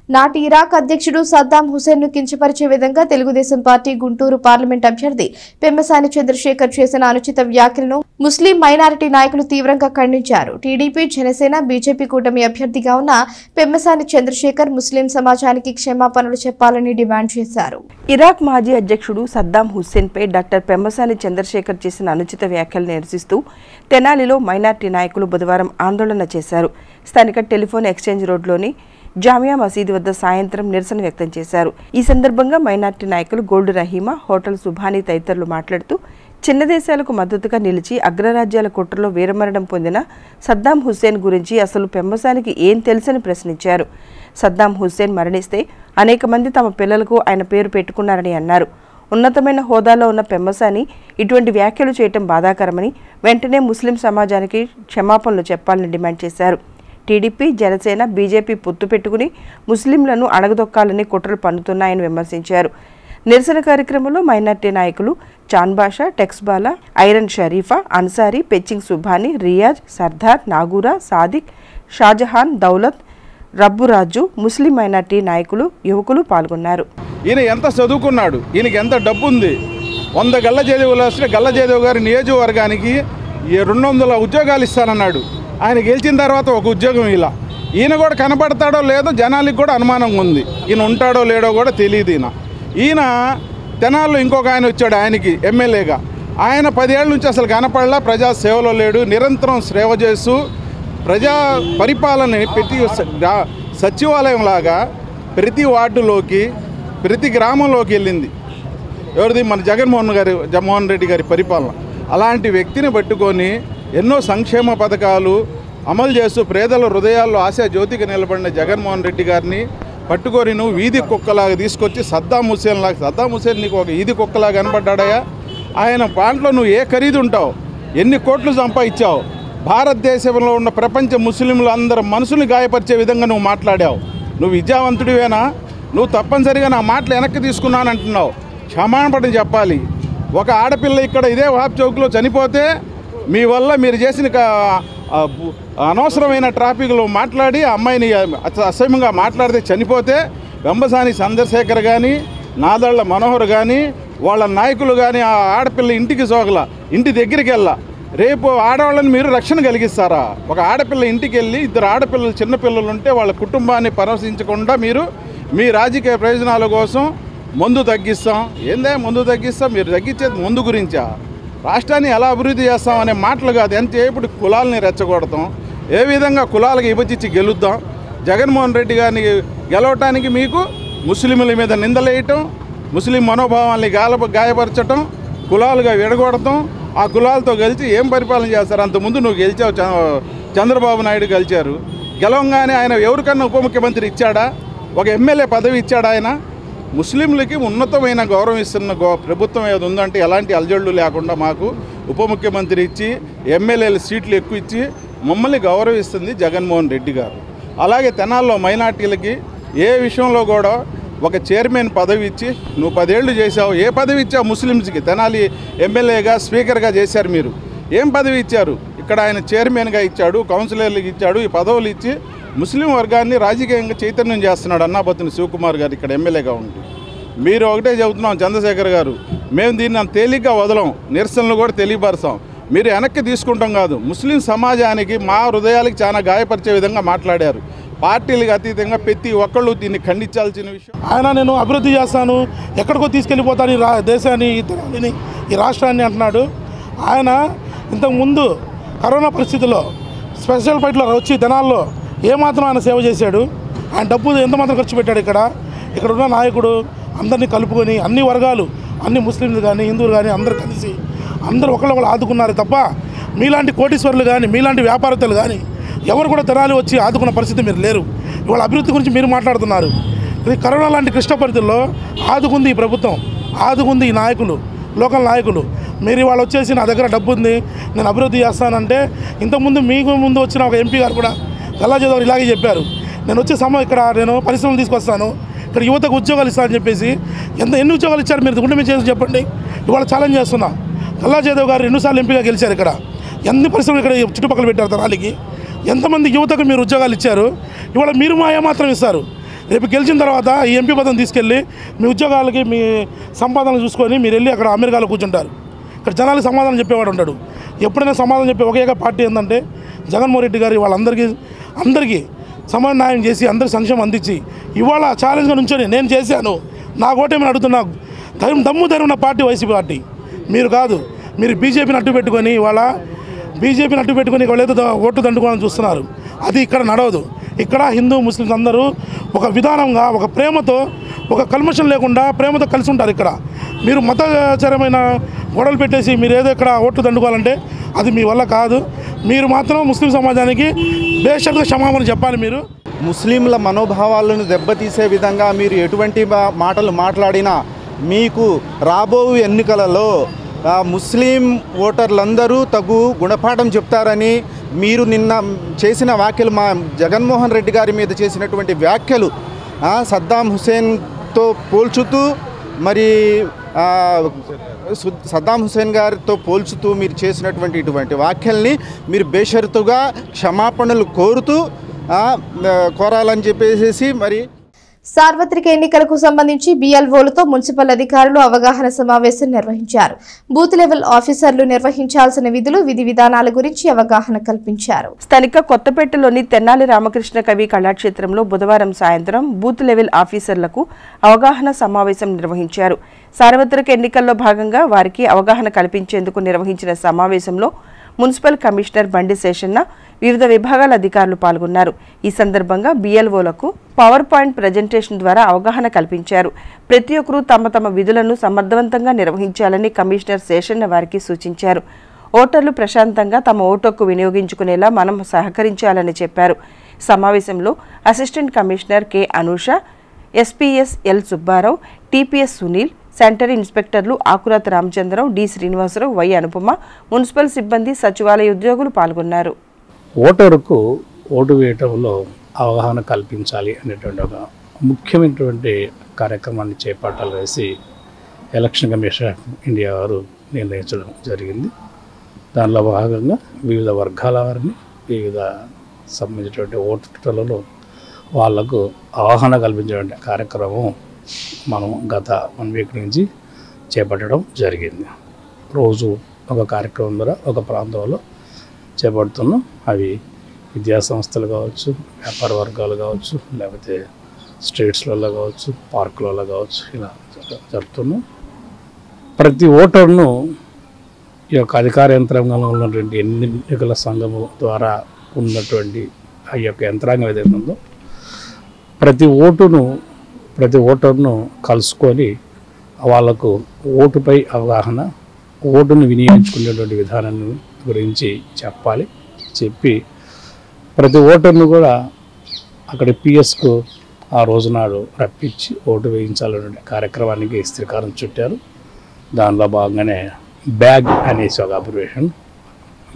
నాటి ఇరాక్ అధ్యక్షుడు సద్దాం హుసేన్ను కించపరిచే విధంగా తెలుగుదేశం పార్టీ గుంటూరు పార్లమెంట్ అభ్యర్థి పెమ్మసాని చంద్రశేఖర్ చేసిన అనుచిత వ్యాఖ్యలను ముస్లిం మైనారిటీ నాయకులు తీవ్రంగా ఖండించారు. టీడీపీ, జనసేన, బీజేపీ కూటమి అభ్యర్థిగా ఉన్న పెమ్మసాని చంద్రశేఖర్ ముస్లిం సమాజానికి క్షమాపణలు చెప్పాలని డిమాండ్ చేశారు. ఇరాక్ మాజీ అధ్యక్షుడు సద్దాం హుస్సేన్పై డాక్టర్ పెమ్మసాని చంద్రశేఖర్ చేసిన అనుచిత వ్యాఖ్యలు నిరసిస్తూ తెనాలిలో మైనారిటీ నాయకులు బుధవారం ఆందోళన చేశారు. స్థానిక టెలిఫోన్ ఎక్స్చేంజ్ రోడ్లోని జామియా మసీదు వద్ద సాయంత్రం నిరసన వ్యక్తం చేశారు. ఈ సందర్భంగా మైనార్టీ నాయకులు గోల్డ్ రహీమా, హోటల్ సుభాని తదితరులు మాట్లాడుతూ చిన్న దేశాలకు మద్దతుగా నిలిచి అగ్రరాజ్యాల కుట్రలో వీరమరణం పొందిన సద్దాం హుస్సేన్ గురించి అసలు పెమ్మసానికి ఏం తెలుసని ప్రశ్నించారు. సద్దాం హుస్సేన్ మరణిస్తే అనేక మంది తమ పిల్లలకు ఆయన పేరు పెట్టుకున్నారని అన్నారు. ఉన్నతమైన హోదాలో ఉన్న పెమ్మసాని ఇటువంటి వ్యాఖ్యలు చేయటం బాధాకరమని వెంటనే ముస్లిం సమాజానికి క్షమాపణలు చెప్పాలని డిమాండ్ చేశారు. టీడీపీ, జనసేన, బీజేపీ పొత్తు పెట్టుకుని ముస్లింలను అణగదొక్కాలని కుట్రలు పన్నుతున్నాయని విమర్శించారు. నిరసన కార్యక్రమంలో మైనార్టీ నాయకులు చాన్బాషా, టెక్స్బాలా, ఐరన్ షరీఫా, అన్సారీ, పెచ్చింగ్ సుభాని, రియాజ్, సర్దార్, నాగూరా, సాదిక్, షాజహాన్, దౌలత్, రబ్బురాజు, ముస్లిం మైనార్టీ నాయకులు, యువకులు పాల్గొన్నారు. ఈయన ఎంత చదువుకున్నాడు, ఈయనకి ఎంత డబ్బు ఉంది. 100 గల్ల జయదేవులు వస్తే గల్ల జయదేవ్ గారి నియోజకవర్గానికి 200 ఉద్యోగాలు ఇస్తానన్నాడు. ఆయన గెలిచిన తర్వాత ఒక ఉద్యోగం ఇలా ఈయన కూడా కనపడతాడో లేదో జనానికి కూడా అనుమానంగా ఉంది. ఈయన ఉంటాడో లేడో కూడా తెలియదు. ఈయన తెనాల్లో ఇంకొక ఆయన వచ్చాడు ఆయనకి ఎమ్మెల్యేగా. ఆయన 10 ఏళ్ళ నుంచి అసలు కనపడలా, ప్రజా సేవలో లేడు. నిరంతరం సేవ చేస్తూ ప్రజా పరిపాలన ప్రతి సచివాలయం లాగా ప్రతి వార్డులోకి ప్రతి గ్రామంలోకి వెళ్ళింది. ఎవరిది? మన జగన్మోహన్ రెడ్డి గారి పరిపాలన. అలాంటి వ్యక్తిని పట్టుకొని ఎన్నో సంక్షేమ పథకాలు అమలు చేస్తూ పేదల హృదయాల్లో ఆశా జ్యోతిగా నిలబడిన జగన్మోహన్ రెడ్డి గారిని పట్టుకొని నువ్వు వీధి కుక్కలాగా తీసుకొచ్చి సద్దాం హుసేన్ నీకు ఒక వీధి కుక్కలాగా కనపడ్డాడయా? ఆయన పాంట్లో నువ్వు ఏ ఖరీదు ఉంటావు, ఎన్ని కోట్లు సంపాదించావు, భారతదేశంలో ఉన్న ప్రపంచ ముస్లింలు అందరూ మనసుని గాయపరిచే విధంగా నువ్వు మాట్లాడావు. నువ్వు విద్యావంతుడివేనా? నువ్వు తప్పనిసరిగా నా మాటలు వెనక్కి తీసుకున్నానంటున్నావు. క్షమాపణ చెప్పాలి. ఒక ఆడపిల్ల ఇక్కడ ఇదే వాప్ చౌక్లో చనిపోతే మీ వల్ల మీరు చేసిన అనవసరమైన ట్రాఫిక్లో మాట్లాడి ఆ అమ్మాయిని అసహ్యంగా మాట్లాడితే చనిపోతే వెంబసాని చంద్రశేఖర్ కానీ నాదళ్ల మనోహర్ కానీ వాళ్ళ నాయకులు కానీ ఆ ఆడపిల్ల ఇంటికి సోగల ఇంటి దగ్గరికి వెళ్ళా. రేపు ఆడవాళ్ళని మీరు రక్షణ కలిగిస్తారా? ఒక ఆడపిల్ల ఇంటికి వెళ్ళి 2 ఆడపిల్లలు చిన్నపిల్లలు ఉంటే వాళ్ళ కుటుంబాన్ని పరామర్శించకుండా మీరు మీ రాజకీయ ప్రయోజనాల కోసం మందు తగ్గిస్తాం. మందు తగ్గిస్తాం? మీరు తగ్గించేది మందు గురించా? రాష్ట్రాన్ని ఎలా అభివృద్ధి చేస్తాం అనే మాటలు కాదు. ఎంతసేపు కులాలని రెచ్చగొడతాం, ఏ విధంగా కులాలకు విభజించి గెలుద్దాం. జగన్మోహన్ రెడ్డి గారిని గెలవటానికి మీకు ముస్లింల మీద నిందలేయటం, ముస్లిం మనోభావాల్ని గాయపరచటం, కులాలుగా విడగొడటం, ఆ కులాలతో గెలిచి ఏం పరిపాలన చేస్తారు? అంతకుముందు నువ్వు గెలిచావు, చంద్రబాబు నాయుడు గెలిచారు. గెలవంగానే ఆయన ఎవరికన్నా ఉప ముఖ్యమంత్రి ఇచ్చాడా? ఒక ఎమ్మెల్యే పదవి ఇచ్చాడా? ఆయన ముస్లింలకి ఉన్నతమైన గౌరవం ఇస్తున్న ప్రభుత్వం ఏది ఉందంటే ఎలాంటి అలజడులు లేకుండా మాకు ఉప ముఖ్యమంత్రి ఇచ్చి ఎమ్మెల్యేల సీట్లు ఎక్కువ ఇచ్చి మమ్మల్ని గౌరవిస్తుంది జగన్మోహన్ రెడ్డి గారు. అలాగే తెనాల్లో మైనార్టీలకి ఏ విషయంలో కూడా ఒక చైర్మన్ పదవి ఇచ్చి నువ్వు 10 ఏళ్ళు చేశావు. ఏ పదవి ఇచ్చావు ముస్లిమ్స్కి? తెనాలి ఎమ్మెల్యేగా స్పీకర్గా చేశారు మీరు. ఏం పదవి ఇచ్చారు? ఇక్కడ ఆయన చైర్మన్గా ఇచ్చాడు, కౌన్సిలర్లకు ఇచ్చాడు. ఈ పదవులు ఇచ్చి ముస్లిం వర్గాన్ని రాజకీయంగా చైతన్యం చేస్తున్నాడు అన్నాబత్తుని శివకుమార్ గారు ఇక్కడ ఎమ్మెల్యేగా ఉండి. మీరు ఒకటే చెబుతున్నాం చంద్రశేఖర్ గారు, మేము దీన్ని తేలిగ్గా వదలం, నిరసనలు కూడా తెలియపరుస్తాం. మీరు వెనక్కి తీసుకుంటాం కాదు, ముస్లిం సమాజానికి మా హృదయాలకు చాలా గాయపరిచే విధంగా మాట్లాడారు. పార్టీలకు అతీతంగా ప్రతి ఒక్కళ్ళు దీన్ని ఖండించాల్సిన విషయం. ఆయన నేను అభివృద్ధి చేస్తాను, ఎక్కడికో తీసుకెళ్ళిపోతాను ఈ దేశాన్ని, ఈ రాష్ట్రాన్ని అంటున్నాడు. ఆయన ఇంతకుముందు కరోనా పరిస్థితుల్లో స్పెషల్ ఫ్లైట్లో వచ్చి తెనాల్లో ఏమాత్రం ఆయన సేవ చేశాడు. ఆయన డబ్బు ఎంతమాత్రం ఖర్చు పెట్టాడు. ఇక్కడ ఉన్న నాయకుడు అందరినీ కలుపుకొని అన్ని వర్గాలు, అన్ని ముస్లింలు కానీ హిందువులు కానీ అందరూ కలిసి అందరూ ఒకళ్ళొకళ్ళు ఆదుకున్నారు తప్ప మీలాంటి కోటీశ్వరులు కానీ మీలాంటి వ్యాపారస్తులు కానీ ఎవరు కూడా తెనాలి వచ్చి ఆదుకున్న పరిస్థితి మీరు లేరు. ఇవాళ అభివృద్ధి గురించి మీరు మాట్లాడుతున్నారు. ఇది కరోనా లాంటి క్లిష్ట పరిస్థితుల్లో ఆదుకుంది ఈ ప్రభుత్వం, ఆదుకుంది ఈ నాయకులు, లోకల్ నాయకులు. మీరు ఇవాళ వచ్చేసి నా దగ్గర డబ్బు ఉంది నేను అభివృద్ధి చేస్తానంటే ఇంతకుముందు మీకు ముందు వచ్చిన ఒక ఎంపీ గారు కూడా గల్లా జయదేవ్ ఇలాగే చెప్పారు. నేను వచ్చే ఇక్కడ నేను పరిశ్రమలు తీసుకొస్తాను, ఇక్కడ యువతకు ఉద్యోగాలు ఇస్తానని చెప్పేసి ఎన్ని ఉద్యోగాలు ఇచ్చారు మీరు గుండె మీద చేసి చెప్పండి. ఇవాళ ఛాలెంజ్ చేస్తున్నా. గల్లా జయదేవ్ గారు 2 సార్లు ఎంపీగా గెలిచారు. ఇక్కడ ఎన్ని పరిశ్రమలు ఇక్కడ చుట్టుపక్కల పెట్టారు తెనాలికి, ఎంతమంది యువతకు మీరు ఉద్యోగాలు ఇచ్చారు. ఇవాళ మీరు మా ఏమాత్రం ఇస్తారు. రేపు గెలిచిన తర్వాత ఈ ఎంపీ పదం తీసుకెళ్ళి మీ ఉద్యోగాలకి మీ సంపాదనలు చూసుకొని మీరు వెళ్ళి అక్కడ అమెరికాలో కూర్చుంటారు. ఇక్కడ జనాలకు సమాధానం చెప్పేవాడు ఉంటాడు. ఎప్పుడైనా సమాధానం చెప్పే ఒకే పార్టీ ఏంటంటే జగన్మోహన్ రెడ్డి గారు వాళ్ళందరికీ సమన్వయం చేసి అందరి సంక్షేమం అందించి ఇవాళ ఛాలెంజ్గా నుంచొని నేను చేశాను నా ఓటేమని అడుగుతున్నా దమ్ము ధరిన పార్టీ వైసీపీ పార్టీ. మీరు కాదు, మీరు బీజేపీని అడ్డు పెట్టుకొని ఇవాళ బీజేపీని అడ్డు పెట్టుకొని వాళ్ళేదో ఓటు దండుకోవాలని చూస్తున్నారు. అది ఇక్కడ నడవదు. ఇక్కడ హిందూ ముస్లిమ్స్ అందరూ ఒక విధానంగా ఒక ప్రేమతో ఒక కల్మషం లేకుండా ప్రేమతో కలిసి ఉంటారు. ఇక్కడ మీరు మతచరమైన గొడవలు పెట్టేసి మీరు ఏదో ఇక్కడ ఓట్లు దండుకోవాలంటే అది మీ వల్ల కాదు. మీరు మాత్రం ముస్లిం సమాజానికి బేషరతుగా క్షమాపణ చెప్పాలి. మీరు ముస్లింల మనోభావాలను దెబ్బతీసే విధంగా మీరు ఎటువంటి మాటలు మాట్లాడినా మీకు రాబో ఎన్నికలలో ముస్లిం ఓటర్లందరూ తగు గుణపాఠం చెప్తారని మీరు నిన్న చేసిన వ్యాఖ్యలు, మా జగన్మోహన్ రెడ్డి గారి మీద చేసినటువంటి వ్యాఖ్యలు సద్దాం హుసేన్తో పోల్చుతూ మరి సద్దాం హుసేన్ గారితో పోల్చుతూ మీరు చేసినటువంటి ఇటువంటి వ్యాఖ్యల్ని మీరు బేషరతుగా క్షమాపణలు కోరాలని చెప్పేసి మరి సార్వత్రిక ఎన్నికలకు సంబంధించి BLOలతో మున్సిపల్ అధికారులు అవగాహన సమావేశం నిర్వహించారు. బూత్ లెవెల్ ఆఫీసర్లు నిర్వహించాల్సిన విధి విధానాల గురించి అవగాహన కల్పించారు. స్థానిక కొత్తపేటలోని తెన్నాలి రామకృష్ణ కవి కళాక్షేత్రంలో బుధవారం సాయంత్రం బూత్ లెవెల్ ఆఫీసర్లకు అవగాహన సమావేశం నిర్వహించారు. సార్వత్రిక ఎన్నికల్లో భాగంగా వారికి అవగాహన కల్పించేందుకు నిర్వహించిన సమావేశంలో మున్సిపల్ కమిషనర్ బండి శేషన్న, వివిధ విభాగాల అధికారులు పాల్గొన్నారు. ఈ సందర్భంగా BLOలకు పవర్ పాయింట్ ప్రజెంటేషన్ ద్వారా అవగాహన కల్పించారు. ప్రతి ఒక్కరూ తమ తమ విధులను సమర్థవంతంగా నిర్వహించాలని కమిషనర్ శేషన్న వారికి సూచించారు. ఓటర్లు ప్రశాంతంగా తమ ఓటు హక్కు వినియోగించుకునేలా మనం సహకరించాలని చెప్పారు. సమావేశంలో assistant commissioner K. Anusha, SPS L. Subbarao, TPS Sunil, centre ఇన్స్పెక్టర్లు Akuratha Ramachandrarao, D. Srinivasarao, Y. Anupama, municipal సిబ్బంది, సచివాలయ ఉద్యోగులు పాల్గొన్నారు. ఓటరుకు ఓటు వేయటంలో అవగాహన కల్పించాలి అనేటువంటి ఒక ముఖ్యమైనటువంటి కార్యక్రమాన్ని చేపట్టాలనేసి ఎలక్షన్ కమిషన్ ఆఫ్ ఇండియా వారు నిర్ణయించడం జరిగింది. దానిలో భాగంగా వివిధ వర్గాల వారిని వివిధ సంబంధించినటువంటి ఓటర్లలో వాళ్లకు అవగాహన కల్పించేటువంటి కార్యక్రమం మనం గత 1 వీక్ నుంచి చేపట్టడం జరిగింది. రోజు ఒక కార్యక్రమం ద్వారా ఒక ప్రాంతంలో చేపడుతున్నాం. అవి విద్యా సంస్థలు కావచ్చు, వ్యాపార వర్గాలు కావచ్చు, లేకపోతే స్ట్రీట్స్లలో కావచ్చు, పార్కులలో కావచ్చు, ఇలా జరుపుతున్నాం. ప్రతి ఓటర్ను ఈ యొక్క అధికార యంత్రాంగంలో ఉన్నటువంటి ఎన్నికల సంఘము ద్వారా ఉన్నటువంటి ఆ యొక్క యంత్రాంగం ఏదైతే ఉందో ప్రతి ఓటర్ను కలుసుకొని వాళ్లకు ఓటుపై అవగాహన, ఓటును వినియోగించుకునేటువంటి విధానం గురించి చెప్పి ప్రతి ఓటర్ను కూడా అక్కడ PSకు ఆ రోజునాడు రప్పించి ఓటు వేయించాలనే కార్యక్రమానికి శ్రీకారం చుట్టారు. దానిలో భాగంగానే బ్యాగ్ అనేసి ఒక అబ్రివేషన్,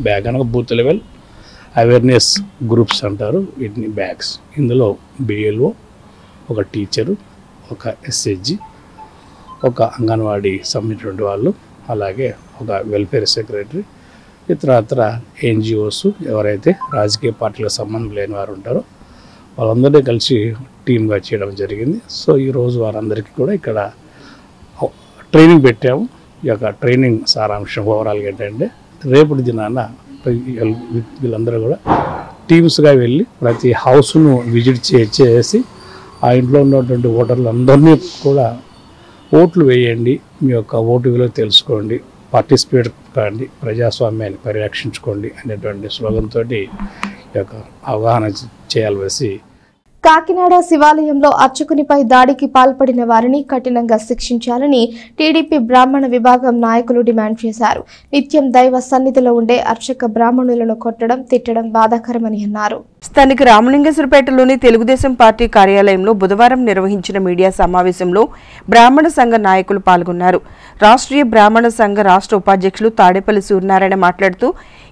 బ్యాగ్ అనగా బూత్ లెవెల్ అవేర్నెస్ గ్రూప్స్ అంటారు వీటిని, బ్యాగ్స్. ఇందులో BLO, ఒక టీచరు, ఒక SHG, ఒక అంగన్వాడీ సంబంధించినటువంటి వాళ్ళు, అలాగే ఒక వెల్ఫేర్ సెక్రటరీ, ఇతర NGOస్, ఎవరైతే రాజకీయ పార్టీలకు సంబంధం లేని వారు ఉంటారో వాళ్ళందరినీ కలిసి టీమ్గా చేయడం జరిగింది. సో ఈరోజు వారందరికీ కూడా ఇక్కడ ట్రైనింగ్ పెట్టాము. ఈ యొక్క ట్రైనింగ్ సారాంశం ఓవరాల్గా ఏంటంటే రేపటి దినాన వీళ్ళందరూ కూడా టీమ్స్గా వెళ్ళి ప్రతి హౌస్ను విజిట్ చేసి ఆ ఇంట్లో ఉన్నటువంటి ఓటర్లందరినీ కూడా ఓట్లు వేయండి, మీ యొక్క ఓటు విలువ తెలుసుకోండి, పార్టిసిపేట్ కాండి, ప్రజాస్వామ్యాన్ని పరిరక్షించుకోండి అనేటువంటి స్లోగన్తో ఈ యొక్క అవగాహన చేయాల్సి. కాకినాడ శివాలయంలో అర్చకునిపై దాడికి పాల్పడిన వారిని కఠినంగా శిక్షించాలని టీడీపీ బ్రాహ్మణ విభాగం నాయకులు డిమాండ్ చేశారు. నిత్యం దైవ సన్నిధిలో ఉండే అర్చక బ్రాహ్మణులను కొట్టడం, తిట్టడం బాధాకరమని అన్నారు. స్థానిక రామలింగేశ్వరపేటలోని తెలుగుదేశం పార్టీ కార్యాలయంలో బుధవారం నిర్వహించిన మీడియా సమావేశంలో బ్రాహ్మణ సంఘ నాయకులు పాల్గొన్నారు. రాష్ట్రీయ బ్రాహ్మణ సంఘ రాష్ట్ర ఉపాధ్యక్షులు తాడేపల్లి సూర్యనారాయణ మాట్లాడుతూ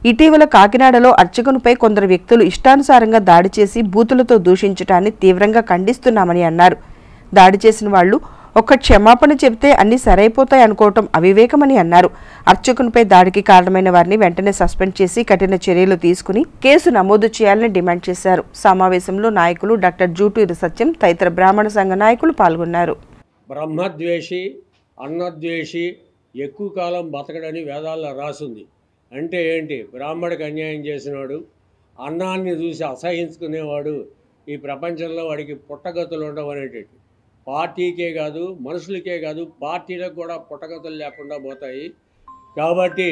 ఇటీవల కాకినాడలో అర్చకునిపై కొందరు వ్యక్తులు ఇష్టానుసారంగా దాడి చేసి బూతులతో దూషించడాన్ని తీవ్రంగా ఖండిస్తున్నామని అన్నారు. దాడి చేసిన వాళ్లు ఒక్క క్షమాపణ చెబితే అన్ని సరైపోతాయి అనుకోవటం అవివేకమని అన్నారు. అర్చకునిపై దాడికి కారణమైన వారిని వెంటనే సస్పెండ్ చేసి కఠిన చర్యలు తీసుకుని కేసు నమోదు చేయాలని డిమాండ్ చేశారు. సమావేశంలో నాయకులు డాక్టర్ జూటూరి సత్యం తదితర బ్రాహ్మణ సంఘ నాయకులు పాల్గొన్నారు. బ్రహ్మద్వేషి, అన్నద్వేషి ఎక్కువ కాలం బతకడని వేదాల్లో రాసుంది. అంటే ఏంటి? బ్రాహ్మడికి అన్యాయం చేసినాడు, అన్నాన్ని చూసి అసహించుకునేవాడు ఈ ప్రపంచంలో వాడికి పుట్టగతులు ఉండవు అనేటట్టు. పార్టీకే కాదు, మనుషులకే కాదు, పార్టీలకు కూడా పుట్టగతులు లేకుండా పోతాయి. కాబట్టి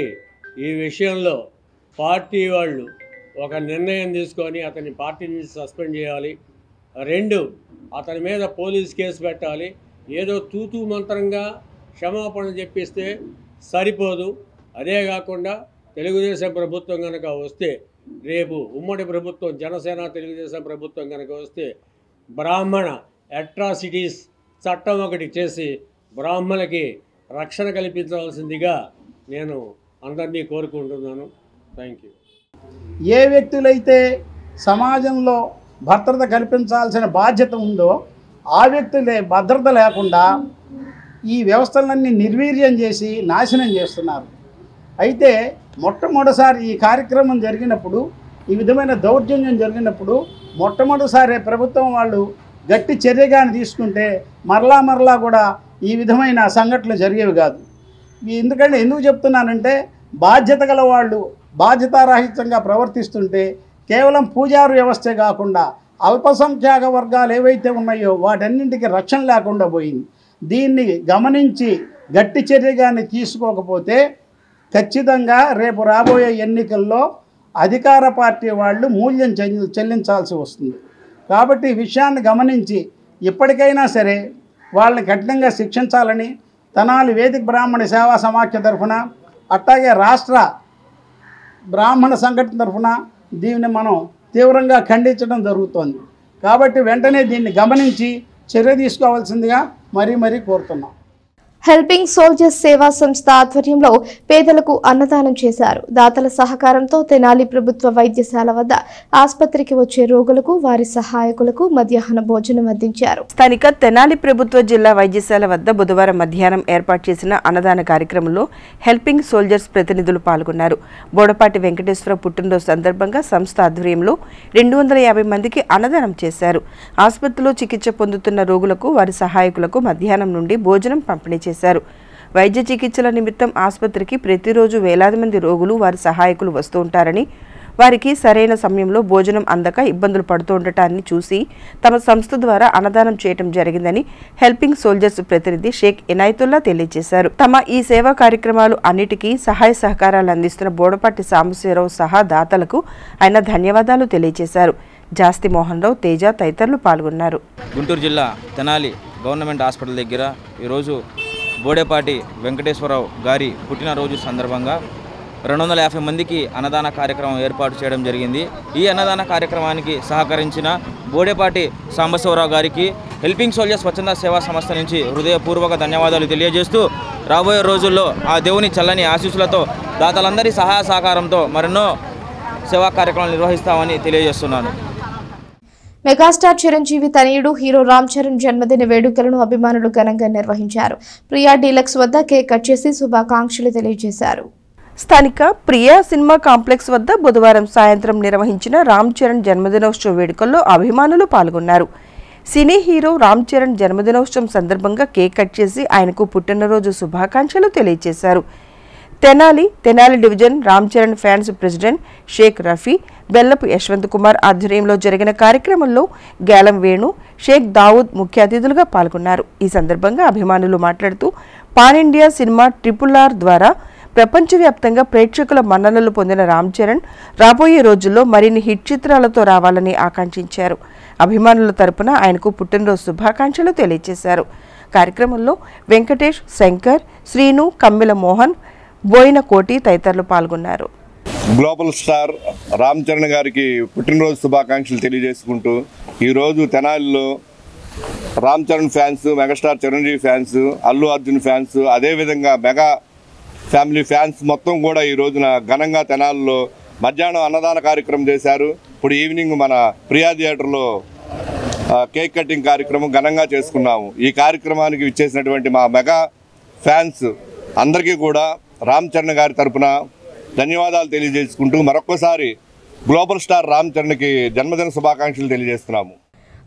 ఈ విషయంలో పార్టీ వాళ్ళు ఒక నిర్ణయం తీసుకొని అతని పార్టీ నుంచి సస్పెండ్ చేయాలి. 2, అతని మీద పోలీస్ కేసు పెట్టాలి. ఏదో తూతూ మంత్రంగా క్షమాపణ చెప్పిస్తే సరిపోదు. అదే కాకుండా తెలుగుదేశం ప్రభుత్వం కనుక వస్తే, రేపు ఉమ్మడి ప్రభుత్వం జనసేన తెలుగుదేశం ప్రభుత్వం కనుక వస్తే బ్రాహ్మణ అట్రాసిటీస్ చట్టం ఒకటి చేసి బ్రాహ్మణులకి రక్షణ కల్పించవలసిందిగా నేను అందరినీ కోరుకుంటున్నాను. Thank you. ఏ వ్యక్తులైతే సమాజంలో భద్రత కల్పించాల్సిన బాధ్యత ఉందో ఆ వ్యక్తులే భద్రత లేకుండా ఈ వ్యవస్థలన్నీ నిర్వీర్యం చేసి నాశనం చేస్తున్నారు. అయితే మొట్టమొదటిసారి ఈ కార్యక్రమం జరిగినప్పుడు, ఈ విధమైన దౌర్జన్యం జరిగినప్పుడు మొట్టమొదటిసారి ప్రభుత్వం వాళ్ళు గట్టి చర్యగాని తీసుకుంటే మరలా కూడా ఈ విధమైన సంఘటనలు జరిగేవి కాదు. ఎందుకు చెప్తున్నానంటే బాధ్యత గల వాళ్ళు బాధ్యతారాహిత్యంగా ప్రవర్తిస్తుంటే కేవలం పూజారు వ్యవస్థే కాకుండా అల్పసంఖ్యాక వర్గాలు ఏవైతే ఉన్నాయో వాటన్నింటికి రక్షణ లేకుండా పోయింది. దీన్ని గమనించి గట్టి చర్యగాని తీసుకోకపోతే ఖచ్చితంగా రేపు రాబోయే ఎన్నికల్లో అధికార పార్టీ వాళ్ళు మూల్యం చెల్లించాల్సి వస్తుంది. కాబట్టి ఈ విషయాన్ని గమనించి ఇప్పటికైనా సరే వాళ్ళని కఠినంగా శిక్షించాలని తెనాలి వేదిక బ్రాహ్మణ సేవా సమాఖ్య తరఫున అట్లాగే రాష్ట్ర బ్రాహ్మణ సంఘటన తరఫున దీన్ని మనం తీవ్రంగా ఖండించడం జరుగుతోంది. కాబట్టి వెంటనే దీన్ని గమనించి చర్య తీసుకోవాల్సిందిగా మరీ కోరుతున్నాం. హెల్పింగ్ సోల్జర్స్ సేవా సంస్థ ఆధ్వర్యంలో పేదలకు అన్నదానం చేశారు. దాతల సహకారంతో తెనాలి ప్రభుత్వ వైద్యశాల వద్ద ఆసుపత్రికి వచ్చే రోగులకు వారి సహాయకులకు మధ్యాహ్న భోజనం అందించారు. స్థానిక తెనాలి ప్రభుత్వ జిల్లా వైద్యశాల వద్ద బుధవారం మధ్యాహ్నం ఏర్పాటు చేసిన అన్నదాన కార్యక్రమంలో హెల్పింగ్ సోల్జర్స్ ప్రతినిధులు పాల్గొన్నారు. బోడపాటి వెంకటేశ్వర పుట్టినరోజు సందర్భంగా సంస్థ ఆధ్వర్యంలో 250 మందికి అన్నదానం చేశారు. ఆసుపత్రిలో చికిత్స పొందుతున్న రోగులకు వారి సహాయకులకు మధ్యాహ్నం నుండి భోజనం పంపిణీ చేశారు. వైద్య చికిత్సల నిమిత్తం ఆసుపత్రికి ప్రతిరోజు వేలాది మంది రోగులు వారి సహాయకులు వస్తూ ఉంటారని, వారికి సరైన సమయంలో భోజనం అందక ఇబ్బందులు పడుతూ ఉండటాన్ని చూసి తమ సంస్థ ద్వారా అన్నదానం చేయడం జరిగిందని హెల్పింగ్ సోల్జర్స్ ప్రతినిధి షేక్ ఇనాయతుల్లా తెలియజేశారు. తమ ఈ సేవా కార్యక్రమాలు అన్నిటికీ సహాయ సహకారాలు అందిస్తున్న బోడపాటి సాంబశివరావు సహా దాతలకు ఆయన ధన్యవాదాలు తెలియజేశారు. జాస్తి మోహన్ రావు, తేజ తదితరులు పాల్గొన్నారు. గుంటూరు జిల్లా తెనాలి గవర్నమెంట్ హాస్పిటల్ దగ్గర ఈరోజు బోడేపాటి వెంకటేశ్వరరావు గారి పుట్టినరోజు సందర్భంగా 250 మందికి అన్నదాన కార్యక్రమం ఏర్పాటు చేయడం జరిగింది. ఈ అన్నదాన కార్యక్రమానికి సహకరించిన బోడేపాటి సాంబశివరావు గారికి హెల్పింగ్ సోల్జర్స్ స్వచ్ఛంద సేవా సంస్థ నుంచి హృదయపూర్వక ధన్యవాదాలు తెలియజేస్తూ రాబోయే రోజుల్లో ఆ దేవుని చల్లని ఆశీస్సులతో దాతలందరి సహాయ సహకారంతో మరెన్నో సేవా కార్యక్రమాలు నిర్వహిస్తామని తెలియజేస్తున్నాను. మెగాస్టార్ చిరంజీవి తనయుడు హీరో రామ్ చరణ్ జన్మదిన వేడుకలను అభిమానులు ఘనంగా నిర్వహించారు. ప్రియా డీలక్స్ వద్ద కేక్ కట్ చేసి శుభాకాంక్షలు తెలియజేశారు. స్థానిక ప్రియా సినిమా కాంప్లెక్స్ వద్ద బుధవారం సాయంత్రం నిర్వహించిన రామ్ చరణ్ జన్మదినోత్సవ వేడుకల్లో అభిమానులు పాల్గొన్నారు. సినీ హీరో రామ్ చరణ్ జన్మదినోత్సవం సందర్భంగా కేక్ కట్ చేసి ఆయనకు పుట్టినరోజు శుభాకాంక్షలు తెలియజేశారు. Tenali division Ram Charan fans president Shaik Rafi, Bellapu Yashwanth Kumar ఆధ్వర్యంలో జరిగిన కార్యక్రమంలో గ్యాలం వేణు, షేక్ దావూద్ ముఖ్య అతిథులుగా పాల్గొన్నారు. ఈ సందర్భంగా అభిమానులు మాట్లాడుతూ పాన్ ఇండియా సినిమా RRR ద్వారా ప్రపంచవ్యాప్తంగా ప్రేక్షకుల మన్ననలు పొందిన రామ్ చరణ్ రాబోయే రోజుల్లో మరిన్ని హిట్ చిత్రాలతో రావాలని ఆకాంక్షించారు. అభిమానుల తరపున ఆయనకు పుట్టినరోజు శుభాకాంక్షలు తెలియజేశారు. కార్యక్రమంలో వెంకటేష్, శంకర్, శ్రీను, కమ్మిల మోహన్, బోయిన కోటి తదితరులు పాల్గొన్నారు. గ్లోబల్ స్టార్ రామ్ చరణ్ గారికి పుట్టినరోజు శుభాకాంక్షలు తెలియజేసుకుంటూ ఈరోజు తెనాలిలో Ram Charan fans, megastar Chiranjeevi fans, Allu Arjun fans, అదేవిధంగా మెగా ఫ్యామిలీ ఫ్యాన్స్ మొత్తం కూడా ఈ రోజున ఘనంగా తెనాలిలో మధ్యాహ్నం అన్నదాన కార్యక్రమం చేశారు. ఇప్పుడు ఈవినింగ్ మన ప్రియా థియేటర్లో కేక్ కటింగ్ కార్యక్రమం ఘనంగా చేసుకున్నాము. ఈ కార్యక్రమానికి విచ్చేసినటువంటి మా మెగా ఫ్యాన్స్ అందరికీ కూడా రామ్ చరణ్ గారి తరపున ధన్యవాదాలు తెలియజేసుకుంటూ మరొక్కసారి గ్లోబల్ స్టార్ రామ్ చరణ్కి జన్మదిన శుభాకాంక్షలు తెలియజేస్తున్నాము.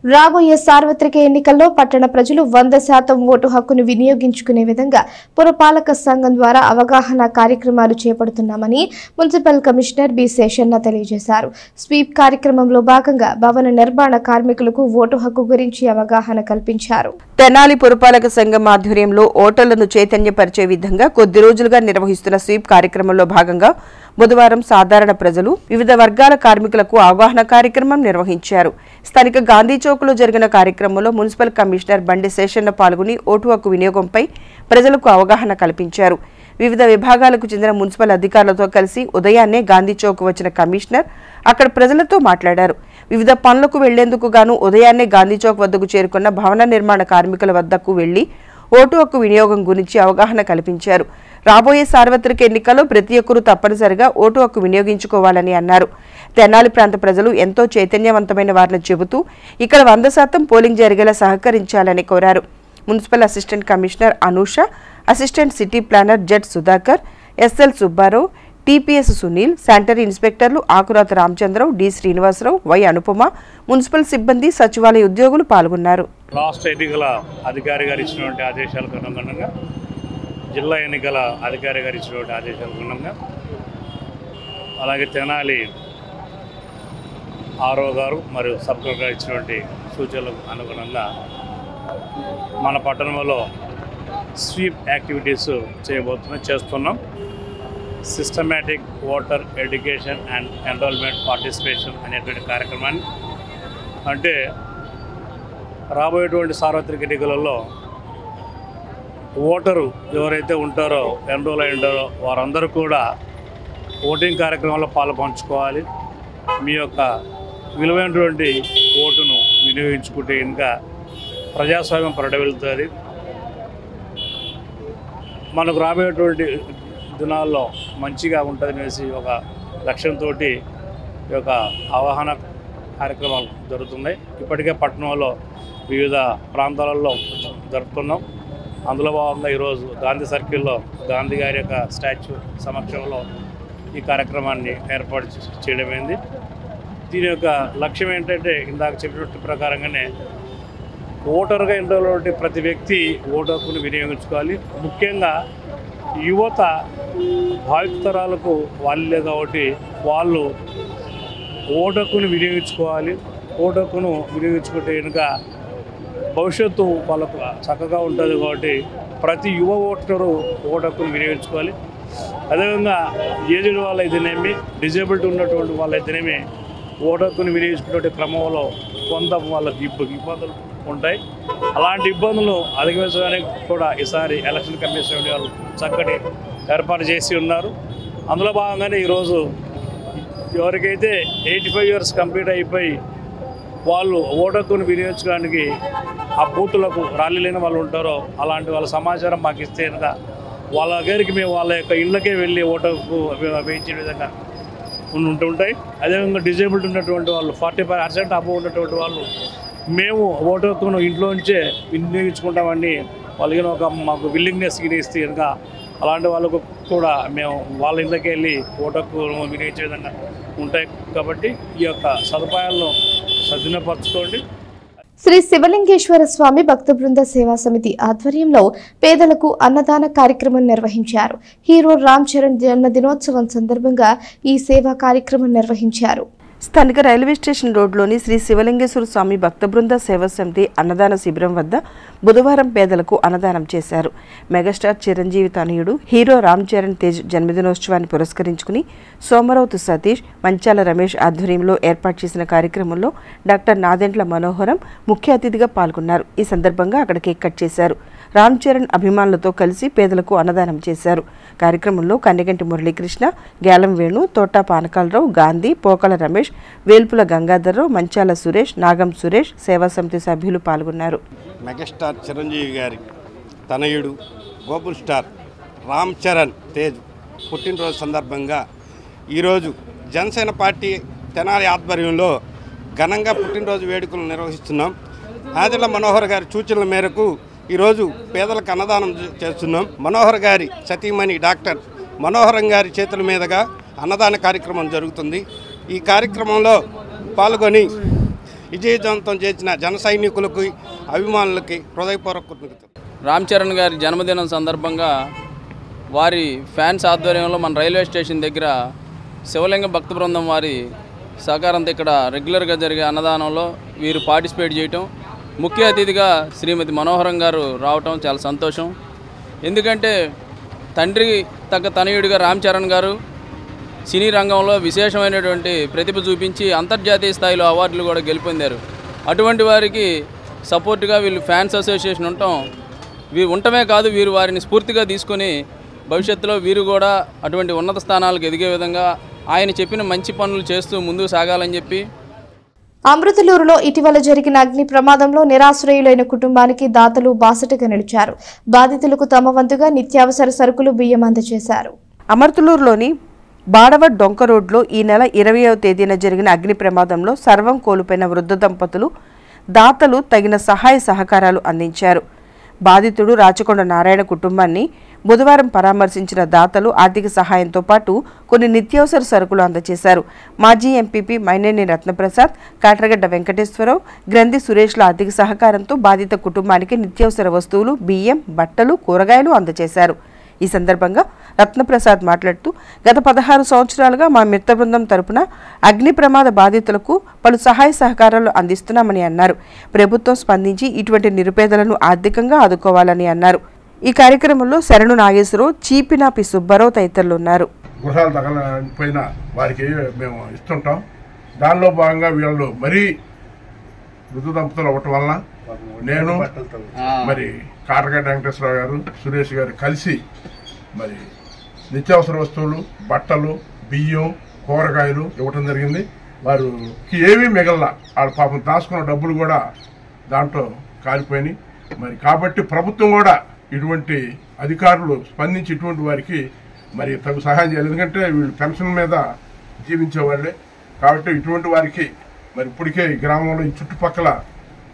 రాబోయే సార్వత్రిక ఎన్నికల్లో పట్టణ ప్రజలు 100% ఓటు హక్కును వినియోగించుకునే విధంగా పురపాలక సంఘం ద్వారా అవగాహన కార్యక్రమాలు చేపడుతున్నామని మున్సిపల్ కమిషనర్ బి శేషన్న తెలియజేశారు. స్వీప్ కార్యక్రమంలో భాగంగా భవన నిర్మాణ కార్మికులకు ఓటు హక్కు గురించి అవగాహన కల్పించారు. తెనాలి పురపాలక సంఘం ఆధ్వర్యంలో ఓటర్లను చైతన్యపరిచే విధంగా కొద్ది రోజులుగా నిర్వహిస్తున్న స్వీప్ కార్యక్రమంలో భాగంగా బుధవారం సాధారణ ప్రజలు, వివిధ వర్గాల కార్మికులకు అవగాహన కార్యక్రమం నిర్వహించారు. స్థానిక గాంధీ చౌక్లో జరిగిన కార్యక్రమంలో మున్సిపల్ కమిషనర్ బండి శేషన్న పాల్గొని ఓటు హక్కు వినియోగంపై ప్రజలకు అవగాహన కల్పించారు. వివిధ విభాగాలకు చెందిన మున్సిపల్ అధికారులతో కలిసి ఉదయాన్నే గాంధీ చౌక్ వచ్చిన కమిషనర్ అక్కడ ప్రజలతో మాట్లాడారు. వివిధ పనులకు వెళ్లేందుకు గాను ఉదయాన్నే గాంధీ చౌక్ వద్దకు చేరుకున్న భవన నిర్మాణ కార్మికుల వద్దకు వెళ్లి ఓటు హక్కు వినియోగం గురించి అవగాహన కల్పించారు. రాబోయే సార్వత్రిక ఎన్నికల్లో ప్రతి ఒక్కరూ తప్పనిసరిగా ఓటు హక్కు వినియోగించుకోవాలని అన్నారు. తెనాలి ప్రాంత ప్రజలు ఎంతో చైతన్యవంతమైన వారిని చెబుతూ ఇక్కడ 100% పోలింగ్ జరిగేలా సహకరించాలని కోరారు. Municipal assistant commissioner Anusha, assistant city planner Z Sudhakar, SL Subbarao, TPS Sunil, sanitary ఇన్స్పెక్టర్లు Akuratha Ramachandrarao, D Srinivasarao, Y Anupama, municipal సిబ్బంది, సచివాలయ ఉద్యోగులు పాల్గొన్నారు. రాష్ట్ర ఎన్నికల అధికారి గారు ఇచ్చినటువంటి ఆదేశాలకు అనుగుణంగా, జిల్లా ఎన్నికల అధికారి గారు ఇచ్చినటువంటి ఆదేశాలకు అనుగుణంగా, అలాగే తెనాలి ఆర్ఓ గారు మరియు సబ్ కలెక్టర్ గారు ఇచ్చినటువంటి సూచనలకు అనుగుణంగా మన పట్టణంలో స్వీప్ యాక్టివిటీస్ చేస్తున్నాం. Systematic voter education and enrolment participation అనేటువంటి కార్యక్రమాన్ని, అంటే రాబోయేటువంటి సార్వత్రిక ఎన్నికలలో ఓటరు ఎవరైతే ఉంటారో, ఎన్రోల్ అయి ఉంటారో వారందరూ కూడా ఓటింగ్ కార్యక్రమంలో పాల్పంచుకోవాలి. మీ యొక్క విలువైనటువంటి ఓటును వినియోగించుకుంటే ఇంకా ప్రజాస్వామ్యం పరిడవిల్లుతుంది. మనకు రాబోయేటువంటి దినాల్లో మంచిగా ఉంటుందనేసి ఒక లక్ష్యంతో ఈ యొక్క అవగాహన కార్యక్రమాలు జరుగుతున్నాయి. ఇప్పటికే పట్టణంలో వివిధ ప్రాంతాలలో జరుపుతున్నాం. అందులో భాగంగా ఈరోజు గాంధీ సర్కిల్లో గాంధీ గారి యొక్క స్టాచ్యూ సమక్షంలో ఈ కార్యక్రమాన్ని ఏర్పాటు చేయడమైంది. దీని యొక్క లక్ష్యం ఏంటంటే ఇందాక చెప్పినట్టు ప్రకారంగానే ఓటర్గా ఎన్రోల్ ప్రతి వ్యక్తి ఓటు హక్కును వినియోగించుకోవాలి. ముఖ్యంగా యువత భావితరాలకు వాళ్ళే కాబట్టి వాళ్ళు ఓటు హక్కును వినియోగించుకోవాలి. ఓటు హక్కును వినియోగించుకుంటే కనుక భవిష్యత్తు వాళ్ళకు చక్కగా ఉంటుంది కాబట్టి ప్రతి యువ ఓటరు ఓటు హక్కును వినియోగించుకోవాలి. అదేవిధంగా ఏజ్డ్ వాళ్ళైతేనేమి, డిజేబిలిటీ ఉన్నటువంటి వాళ్ళైతేనేమి ఓటు హక్కును వినియోగించుకునే క్రమంలో కొంత వాళ్ళకి ఇబ్బందులు ఉంటాయి. అలాంటి ఇబ్బందులు అధిగమించడానికి కూడా ఈసారి ఎలక్షన్ కమిషన్ వాళ్ళు చక్కటి ఏర్పాటు చేసి ఉన్నారు. అందులో భాగంగానే ఈరోజు ఎవరికైతే 85 ఇయర్స్ కంప్లీట్ అయిపోయి వాళ్ళు ఓటు హక్కును వినియోగించడానికి ఆ బూతులకు ర్యాలీ లేని వాళ్ళు ఉంటారో అలాంటి వాళ్ళ సమాచారం మాకు ఇస్తే కనుక వాళ్ళ దగ్గరికి మేము వాళ్ళ యొక్క ఇళ్ళకే వెళ్ళి ఓటు హక్కు వేయించే విధంగా ఉంటుంటాయి. అదేవిధంగా డిజేబుల్డ్ ఉన్నటువంటి వాళ్ళు 45% అబవ్ ఉన్నటువంటి వాళ్ళు మేము ఓటు హక్కును ఇంట్లోంచే వినియోగించుకుంటామని వాళ్ళకి ఒక మాకు విల్లింగ్నెస్ ఇస్తే కనుక అలాంటి వాళ్ళకు కూడా మేము వాళ్ళ ఇళ్ళకి వెళ్ళి ఓటు హక్కు వినియోగించే విధంగా ఉంటాయి. కాబట్టి ఈ యొక్క సదుపాయాలను సద్వినియోగపరచుకోండి. శ్రీ శివలింగేశ్వర స్వామి భక్త బృంద సేవా సమితి ఆధ్వర్యంలో పేదలకు అన్నదాన కార్యక్రమం నిర్వహించారు. హీరో రామ్ చరణ్ జన్మదినోత్సవం సందర్భంగా ఈ సేవా కార్యక్రమం నిర్వహించారు. స్థానిక రైల్వే స్టేషన్ రోడ్లోని శ్రీ శివలింగేశ్వర స్వామి భక్త బృంద సేవా సమితి అన్నదాన శిబిరం వద్ద బుధవారం పేదలకు అన్నదానం చేశారు. మెగాస్టార్ చిరంజీవి తనయుడు హీరో రామ్ చరణ్ తేజ్ జన్మదినోత్సవాన్ని పురస్కరించుకుని సోమరౌతు సతీష్, మంచాల రమేష్ ఆధ్వర్యంలో ఏర్పాటు చేసిన కార్యక్రమంలో డాక్టర్ నాదెండ్ల మనోహరం ముఖ్య అతిథిగా పాల్గొన్నారు. ఈ సందర్భంగా అక్కడ కేక్ కట్ చేశారు. రామ్ చరణ్ అభిమానులతో కలిసి పేదలకు అన్నదానం చేశారు. కార్యక్రమంలో కన్నెగంటి మురళీకృష్ణ, గ్యాలం వేణు, తోటా పానకాలరావు, గాంధీ, పోకల రమేష్, వేల్పుల గంగాధర్రావు, మంచాల సురేష్, నాగం సురేష్, సేవా సమితి సభ్యులు పాల్గొన్నారు. మెగాస్టార్ చిరంజీవి గారి తనయుడు గ్లోబల్ స్టార్ రామ్ చరణ్ తేజ్ పుట్టినరోజు సందర్భంగా ఈరోజు జనసేన పార్టీ తెనాలి ఆధ్వర్యంలో ఘనంగా పుట్టినరోజు వేడుకలు నిర్వహిస్తున్నాం. నాదెండ్ల మనోహర్ గారి సూచనల మేరకు ఈరోజు పేదలకు అన్నదానం చేస్తున్నాం. మనోహర్ గారి సతీమణి డాక్టర్ మనోహరం గారి చేతుల మీదుగా అన్నదాన కార్యక్రమం జరుగుతుంది. ఈ కార్యక్రమంలో పాల్గొని విజయవంతం చేసిన జన సైనికులకు, అభిమానులకి హృదయపూర్వక కృతజ్ఞతలు. రామ్ చరణ్ గారి జన్మదినం సందర్భంగా వారి ఫ్యాన్స్ ఆధ్వర్యంలో మన రైల్వే స్టేషన్ దగ్గర శివలింగ భక్త బృందం వారి సహకారంతో ఇక్కడ రెగ్యులర్గా జరిగే అన్నదానంలో వీరు పార్టిసిపేట్ చేయటం, ముఖ్య అతిథిగా శ్రీమతి మనోహరం గారు రావటం చాలా సంతోషం. ఎందుకంటే తండ్రి తగ్గ తనయుడిగా రామ్ చరణ్ గారు సినీ రంగంలో విశేషమైనటువంటి ప్రతిభ చూపించి అంతర్జాతీయ స్థాయిలో అవార్డులు కూడా గెలుపొందారు. అటువంటి వారికి సపోర్ట్గా వీళ్ళు ఫ్యాన్స్ అసోసియేషన్ ఉండటమే కాదు, వీరు వారిని స్ఫూర్తిగా తీసుకొని భవిష్యత్తులో వీరు కూడా అటువంటి ఉన్నత స్థానాలకు ఎదిగే విధంగా ఆయన చెప్పిన మంచి పనులు చేస్తూ ముందుకు సాగాలని చెప్పి. అమృతలూరులో ఇటీవల జరిగిన అగ్ని ప్రమాదంలో నిరాశ్రయులైన కుటుంబానికి దాతలు బాసటగా నిలిచారు. బాధితులకు తమ వంతుగా నిత్యావసర సరుకులు, బియ్యం అందజేశారు. అమృతలూరులోని బాడవ డొంక రోడ్లో ఈ నెల 20వ తేదీన జరిగిన అగ్ని ప్రమాదంలో సర్వం కోల్పోయిన వృద్ధ దంపతులు దాతలు తగిన సహాయ సహకారాలు అందించారు. బాధితుడు రాచకొండ నారాయణ కుటుంబాన్ని బుధవారం పరామర్శించిన దాతలు ఆర్థిక సహాయంతో పాటు కొన్ని నిత్యావసర సరుకులు అందజేశారు. మాజీ ఎంపీపీ మైనేని రత్నప్రసాద్, కాట్రగడ్డ వెంకటేశ్వరరావు, గ్రంథి సురేష్ల ఆర్థిక సహకారంతో బాధిత కుటుంబానికి నిత్యావసర వస్తువులు, బియ్యం, బట్టలు, కూరగాయలు అందజేశారు. ఈ సందర్భంగా రత్నప్రసాద్ మాట్లాడుతూ గత 16 సంవత్సరాలుగా మా మిత్ర బృందం తరపున అగ్ని ప్రమాద బాధితులకు పలు సహాయ సహకారాలు అందిస్తున్నామని అన్నారు. ప్రభుత్వం స్పందించి ఇటువంటి నిరుపేదలను ఆర్థికంగా ఆదుకోవాలని అన్నారు. ఈ కార్యక్రమంలో శరణు నాగేశ్వరరావు, చీపినాపి సుబ్బారావు తదితరులు ఉన్నారు. గృహాలు తగలపోయిన వారికి మేము ఇస్తుంటాం. దానిలో భాగంగా వీళ్ళు మరీ మృదు దంపతులు అవ్వటం వలన నేను మరి కాటగడ్డ వెంకటేశ్వరరావు గారు, సురేష్ గారు కలిసి మరి నిత్యావసర వస్తువులు, బట్టలు, బియ్యం, కూరగాయలు ఇవ్వటం జరిగింది. వారికి ఏమీ మిగల, వాళ్ళ పాపం దాచుకున్న డబ్బులు కూడా దాంట్లో కాలిపోయినాయి. మరి కాబట్టి ప్రభుత్వం కూడా ఇటువంటి అధికారులు స్పందించి ఇటువంటి వారికి మరి తగు సహాయం చేయాలి. ఎందుకంటే వీళ్ళు పెన్షన్ మీద జీవించేవాళ్ళే కాబట్టి ఇటువంటి వారికి మరి ఇప్పటికే ఈ గ్రామంలో ఈ చుట్టుపక్కల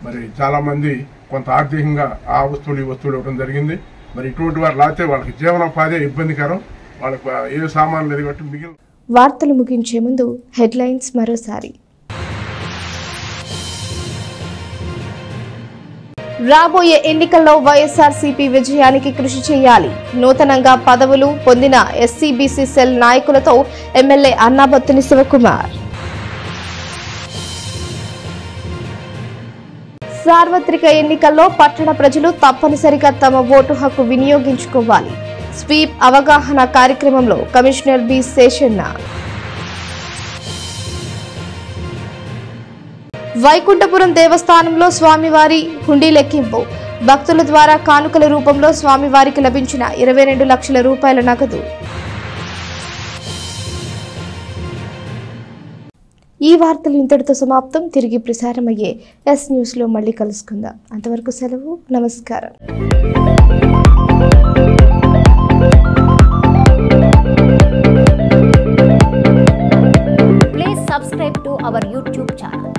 మరి చాలామంది కొంత ఆర్థికంగా ఆ వస్తువులు ఈ వస్తువులు ఇవ్వడం జరిగింది. మరి ఇటువంటి వారు లేకపోతే వాళ్ళకి జీవనోపాధి ఇబ్బందికరం, వాళ్ళకి ఏ సామాన్లు లేదు కాబట్టి మిగిలిన వార్తలు ముగించే ముందు హెడ్లైన్స్ మరోసారి. రాబోయే ఎన్నికల్లో వైఎస్ఆర్సీపీ విజయానికి కృషి చేయాలి. నూతనంగా పదవులు పొందిన ఎస్సీబీసీ సెల్ నాయకులతో ఎమ్మెల్యే అన్నాబత్తుని శివకుమార్. సార్వత్రిక ఎన్నికల్లో పట్టణ ప్రజలు తప్పనిసరిగా తమ ఓటు హక్కు వినియోగించుకోవాలి. స్వీప్ అవగాహన కార్యక్రమంలో కమిషనర్ బి శేషన్న. వైకుంఠపురం దేవస్థానంలో స్వామివారి హుండీ లెక్కింపు. భక్తుల ద్వారా కానుకల రూపంలో స్వామివారికి లభించిన 22 లక్షల రూపాయల నగదు. ఈ వార్తలు ఇంతటితో సమాప్తం. తిరిగి ప్రసారమయ్యే ఎస్ న్యూస్లో మళ్ళీ కలుసుకుందాం. అంతవరకు సెలవు. నమస్కారం. Please subscribe to our YouTube channel.